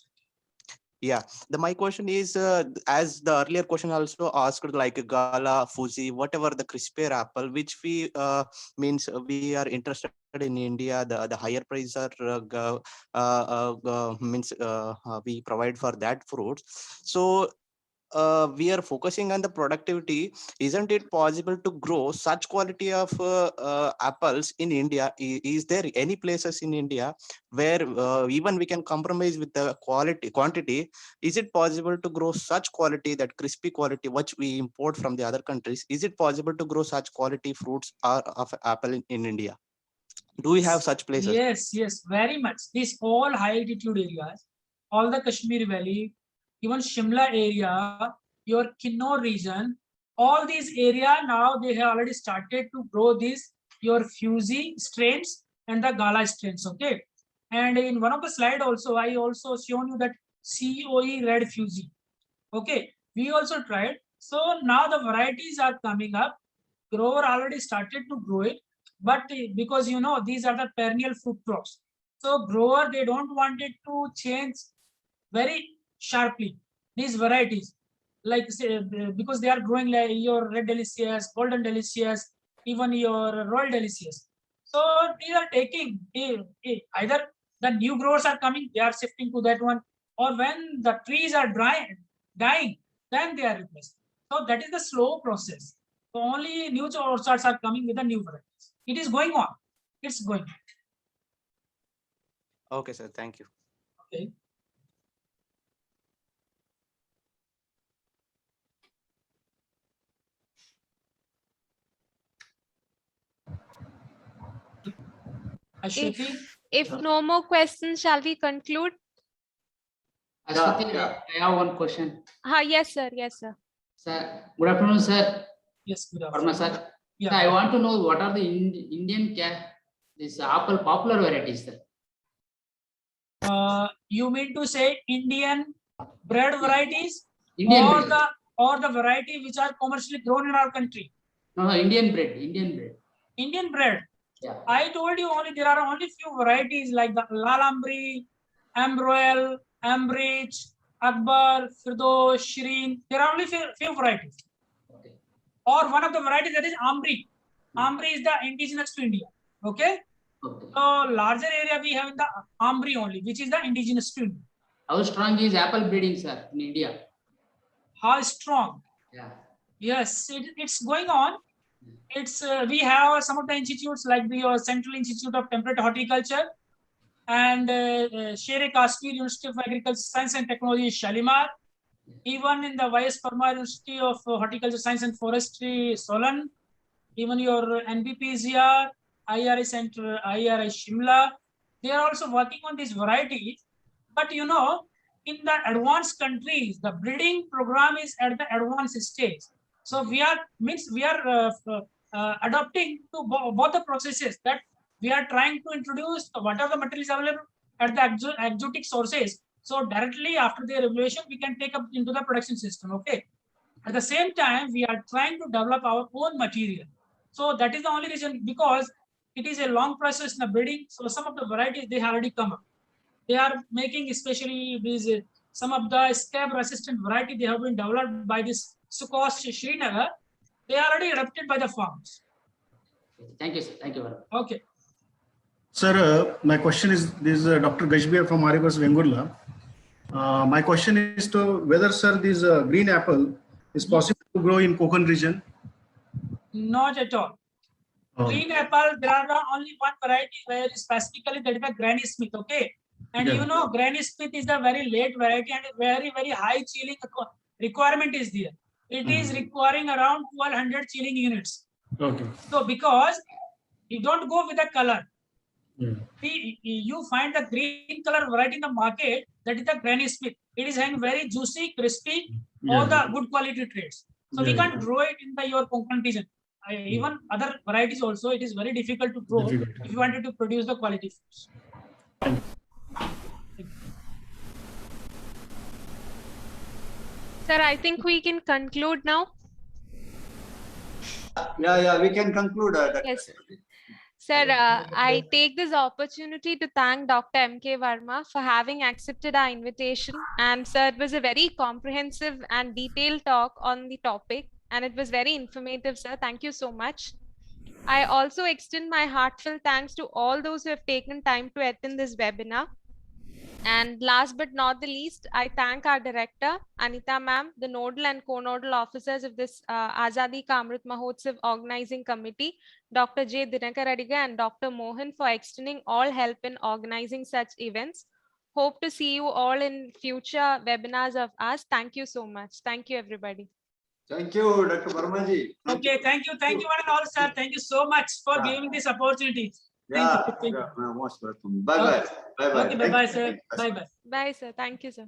Yeah, my question is, as the earlier question also asked, like Gala, Fuji, whatever the crispier apple, which we means we are interested in India, the higher price are means we provide for that fruits. So we are focusing on the productivity. Isn't it possible to grow such quality of apples in India? Is there any places in India where even we can compromise with the quantity? Is it possible to grow such quality, that crispy quality which we import from the other countries? Is it possible to grow such quality fruits of apple in India? Do we have such places? Yes, very much. These all high altitude areas, all the Kashmir Valley, even Shimla area, your Kinnaur region, all these area now they have already started to grow these your Fuji strains and the Gala strains. Okay, and in one of the slide also I also shown you that COE red Fuji. Okay, we also tried. So now the varieties are coming up. Grower already started to grow it, but because you know these are the perennial fruit crops, so grower they don't want it to change very sharply these varieties, like say, because they are growing like your red delicious, golden delicious, even your royal delicious. So they are taking either the new growers are coming, they are shifting to that one, or when the trees are dying, then they are replaced. So that is the slow process. So only new orchards are coming with the new varieties. It is going on. It's going on. Okay, sir. Thank you. Okay. Ashwati? If no more questions, shall we conclude? Ashwati, Yeah. I have one question. Yes, sir. Yes, sir. Sir, good afternoon, sir. Yes, good Parma, afternoon. sir. Yeah. Sir, I want to know what are the Indian this apple popular varieties, sir? You mean to say Indian bread varieties, Indian or bread. the variety which are commercially grown in our country? No, Indian bread. Indian bread. Indian bread. Yeah. I told you only there are only few varieties like the Lal Ambri, Ambroel, Ambridge, Akbar, Firdos, Shireen. There are only few varieties. Okay. Or one of the varieties that is Ambri. Ambri is the indigenous to India. Okay. Okay. So larger area we have in the Ambri only, which is the indigenous to India. How strong is apple breeding, sir, in India? How strong? Yeah. Yes, it's going on. It's we have some of the institutes like the Central Institute of Temperate Horticulture and Sher Kashmir University of Agriculture Science and Technology, Shalimar. Even in the Y.S. Parmar University of Horticulture Science and Forestry, Solan. Even your NBPZR, IRI Center, IRI Shimla. They are also working on these varieties. But you know, in the advanced countries, the breeding program is at the advanced stage. So we are adopting to both the processes, that we are trying to introduce what are the materials available at the exotic sources. So directly after their evaluation, we can take up into the production system. Okay. At the same time, we are trying to develop our own material. So that is the only reason, because it is a long process in the breeding. So some of the varieties they have already come up. They are making especially these some of the scab resistant variety they have been developed by this Sukhos Srinagar. They are already adopted by the farmers. Thank you, sir. Thank you very much. Okay. Sir, my question is this: Dr. Gajbia from Arigos Vengurla. My question is to whether, sir, this green apple is possible to grow in Konkan region? Not at all. Green apple, there are only one variety where specifically that is the Granny Smith. Okay. And you know, Granny Smith is the very late variety and very, very high chilling requirement is there. It is requiring around 1200 chilling units. Okay. So because you don't go with the color, You find the green color variety in the market, that is the Granny Smith. It is having very juicy, crispy, all the good quality traits. So we can't grow it in your Konkan region. Even other varieties also, it is very difficult to grow if you wanted to produce the quality fruits. Sir, I think we can conclude now. Yeah, we can conclude. Dr. Yes. Sir, I take this opportunity to thank Dr. M.K. Verma for having accepted our invitation. And sir, it was a very comprehensive and detailed talk on the topic, and it was very informative, sir. Thank you so much. I also extend my heartfelt thanks to all those who have taken time to attend this webinar. And last but not the least, I thank our director, Anita ma'am, the nodal and co-nodal officers of this Azadi Ka Amrit Mahotsav organizing committee, Dr. J. Dinakar Adiga and Dr. Mohan for extending all help in organizing such events. Hope to see you all in future webinars of us. Thank you so much. Thank you, everybody. Thank you, Dr. Verma ji. Okay, thank you one and all, sir. Thank you so much for giving this opportunity. Thank you. Most welcome. Bye bye. Okay, bye bye, sir. Bye bye. Bye, sir. Thank you, sir.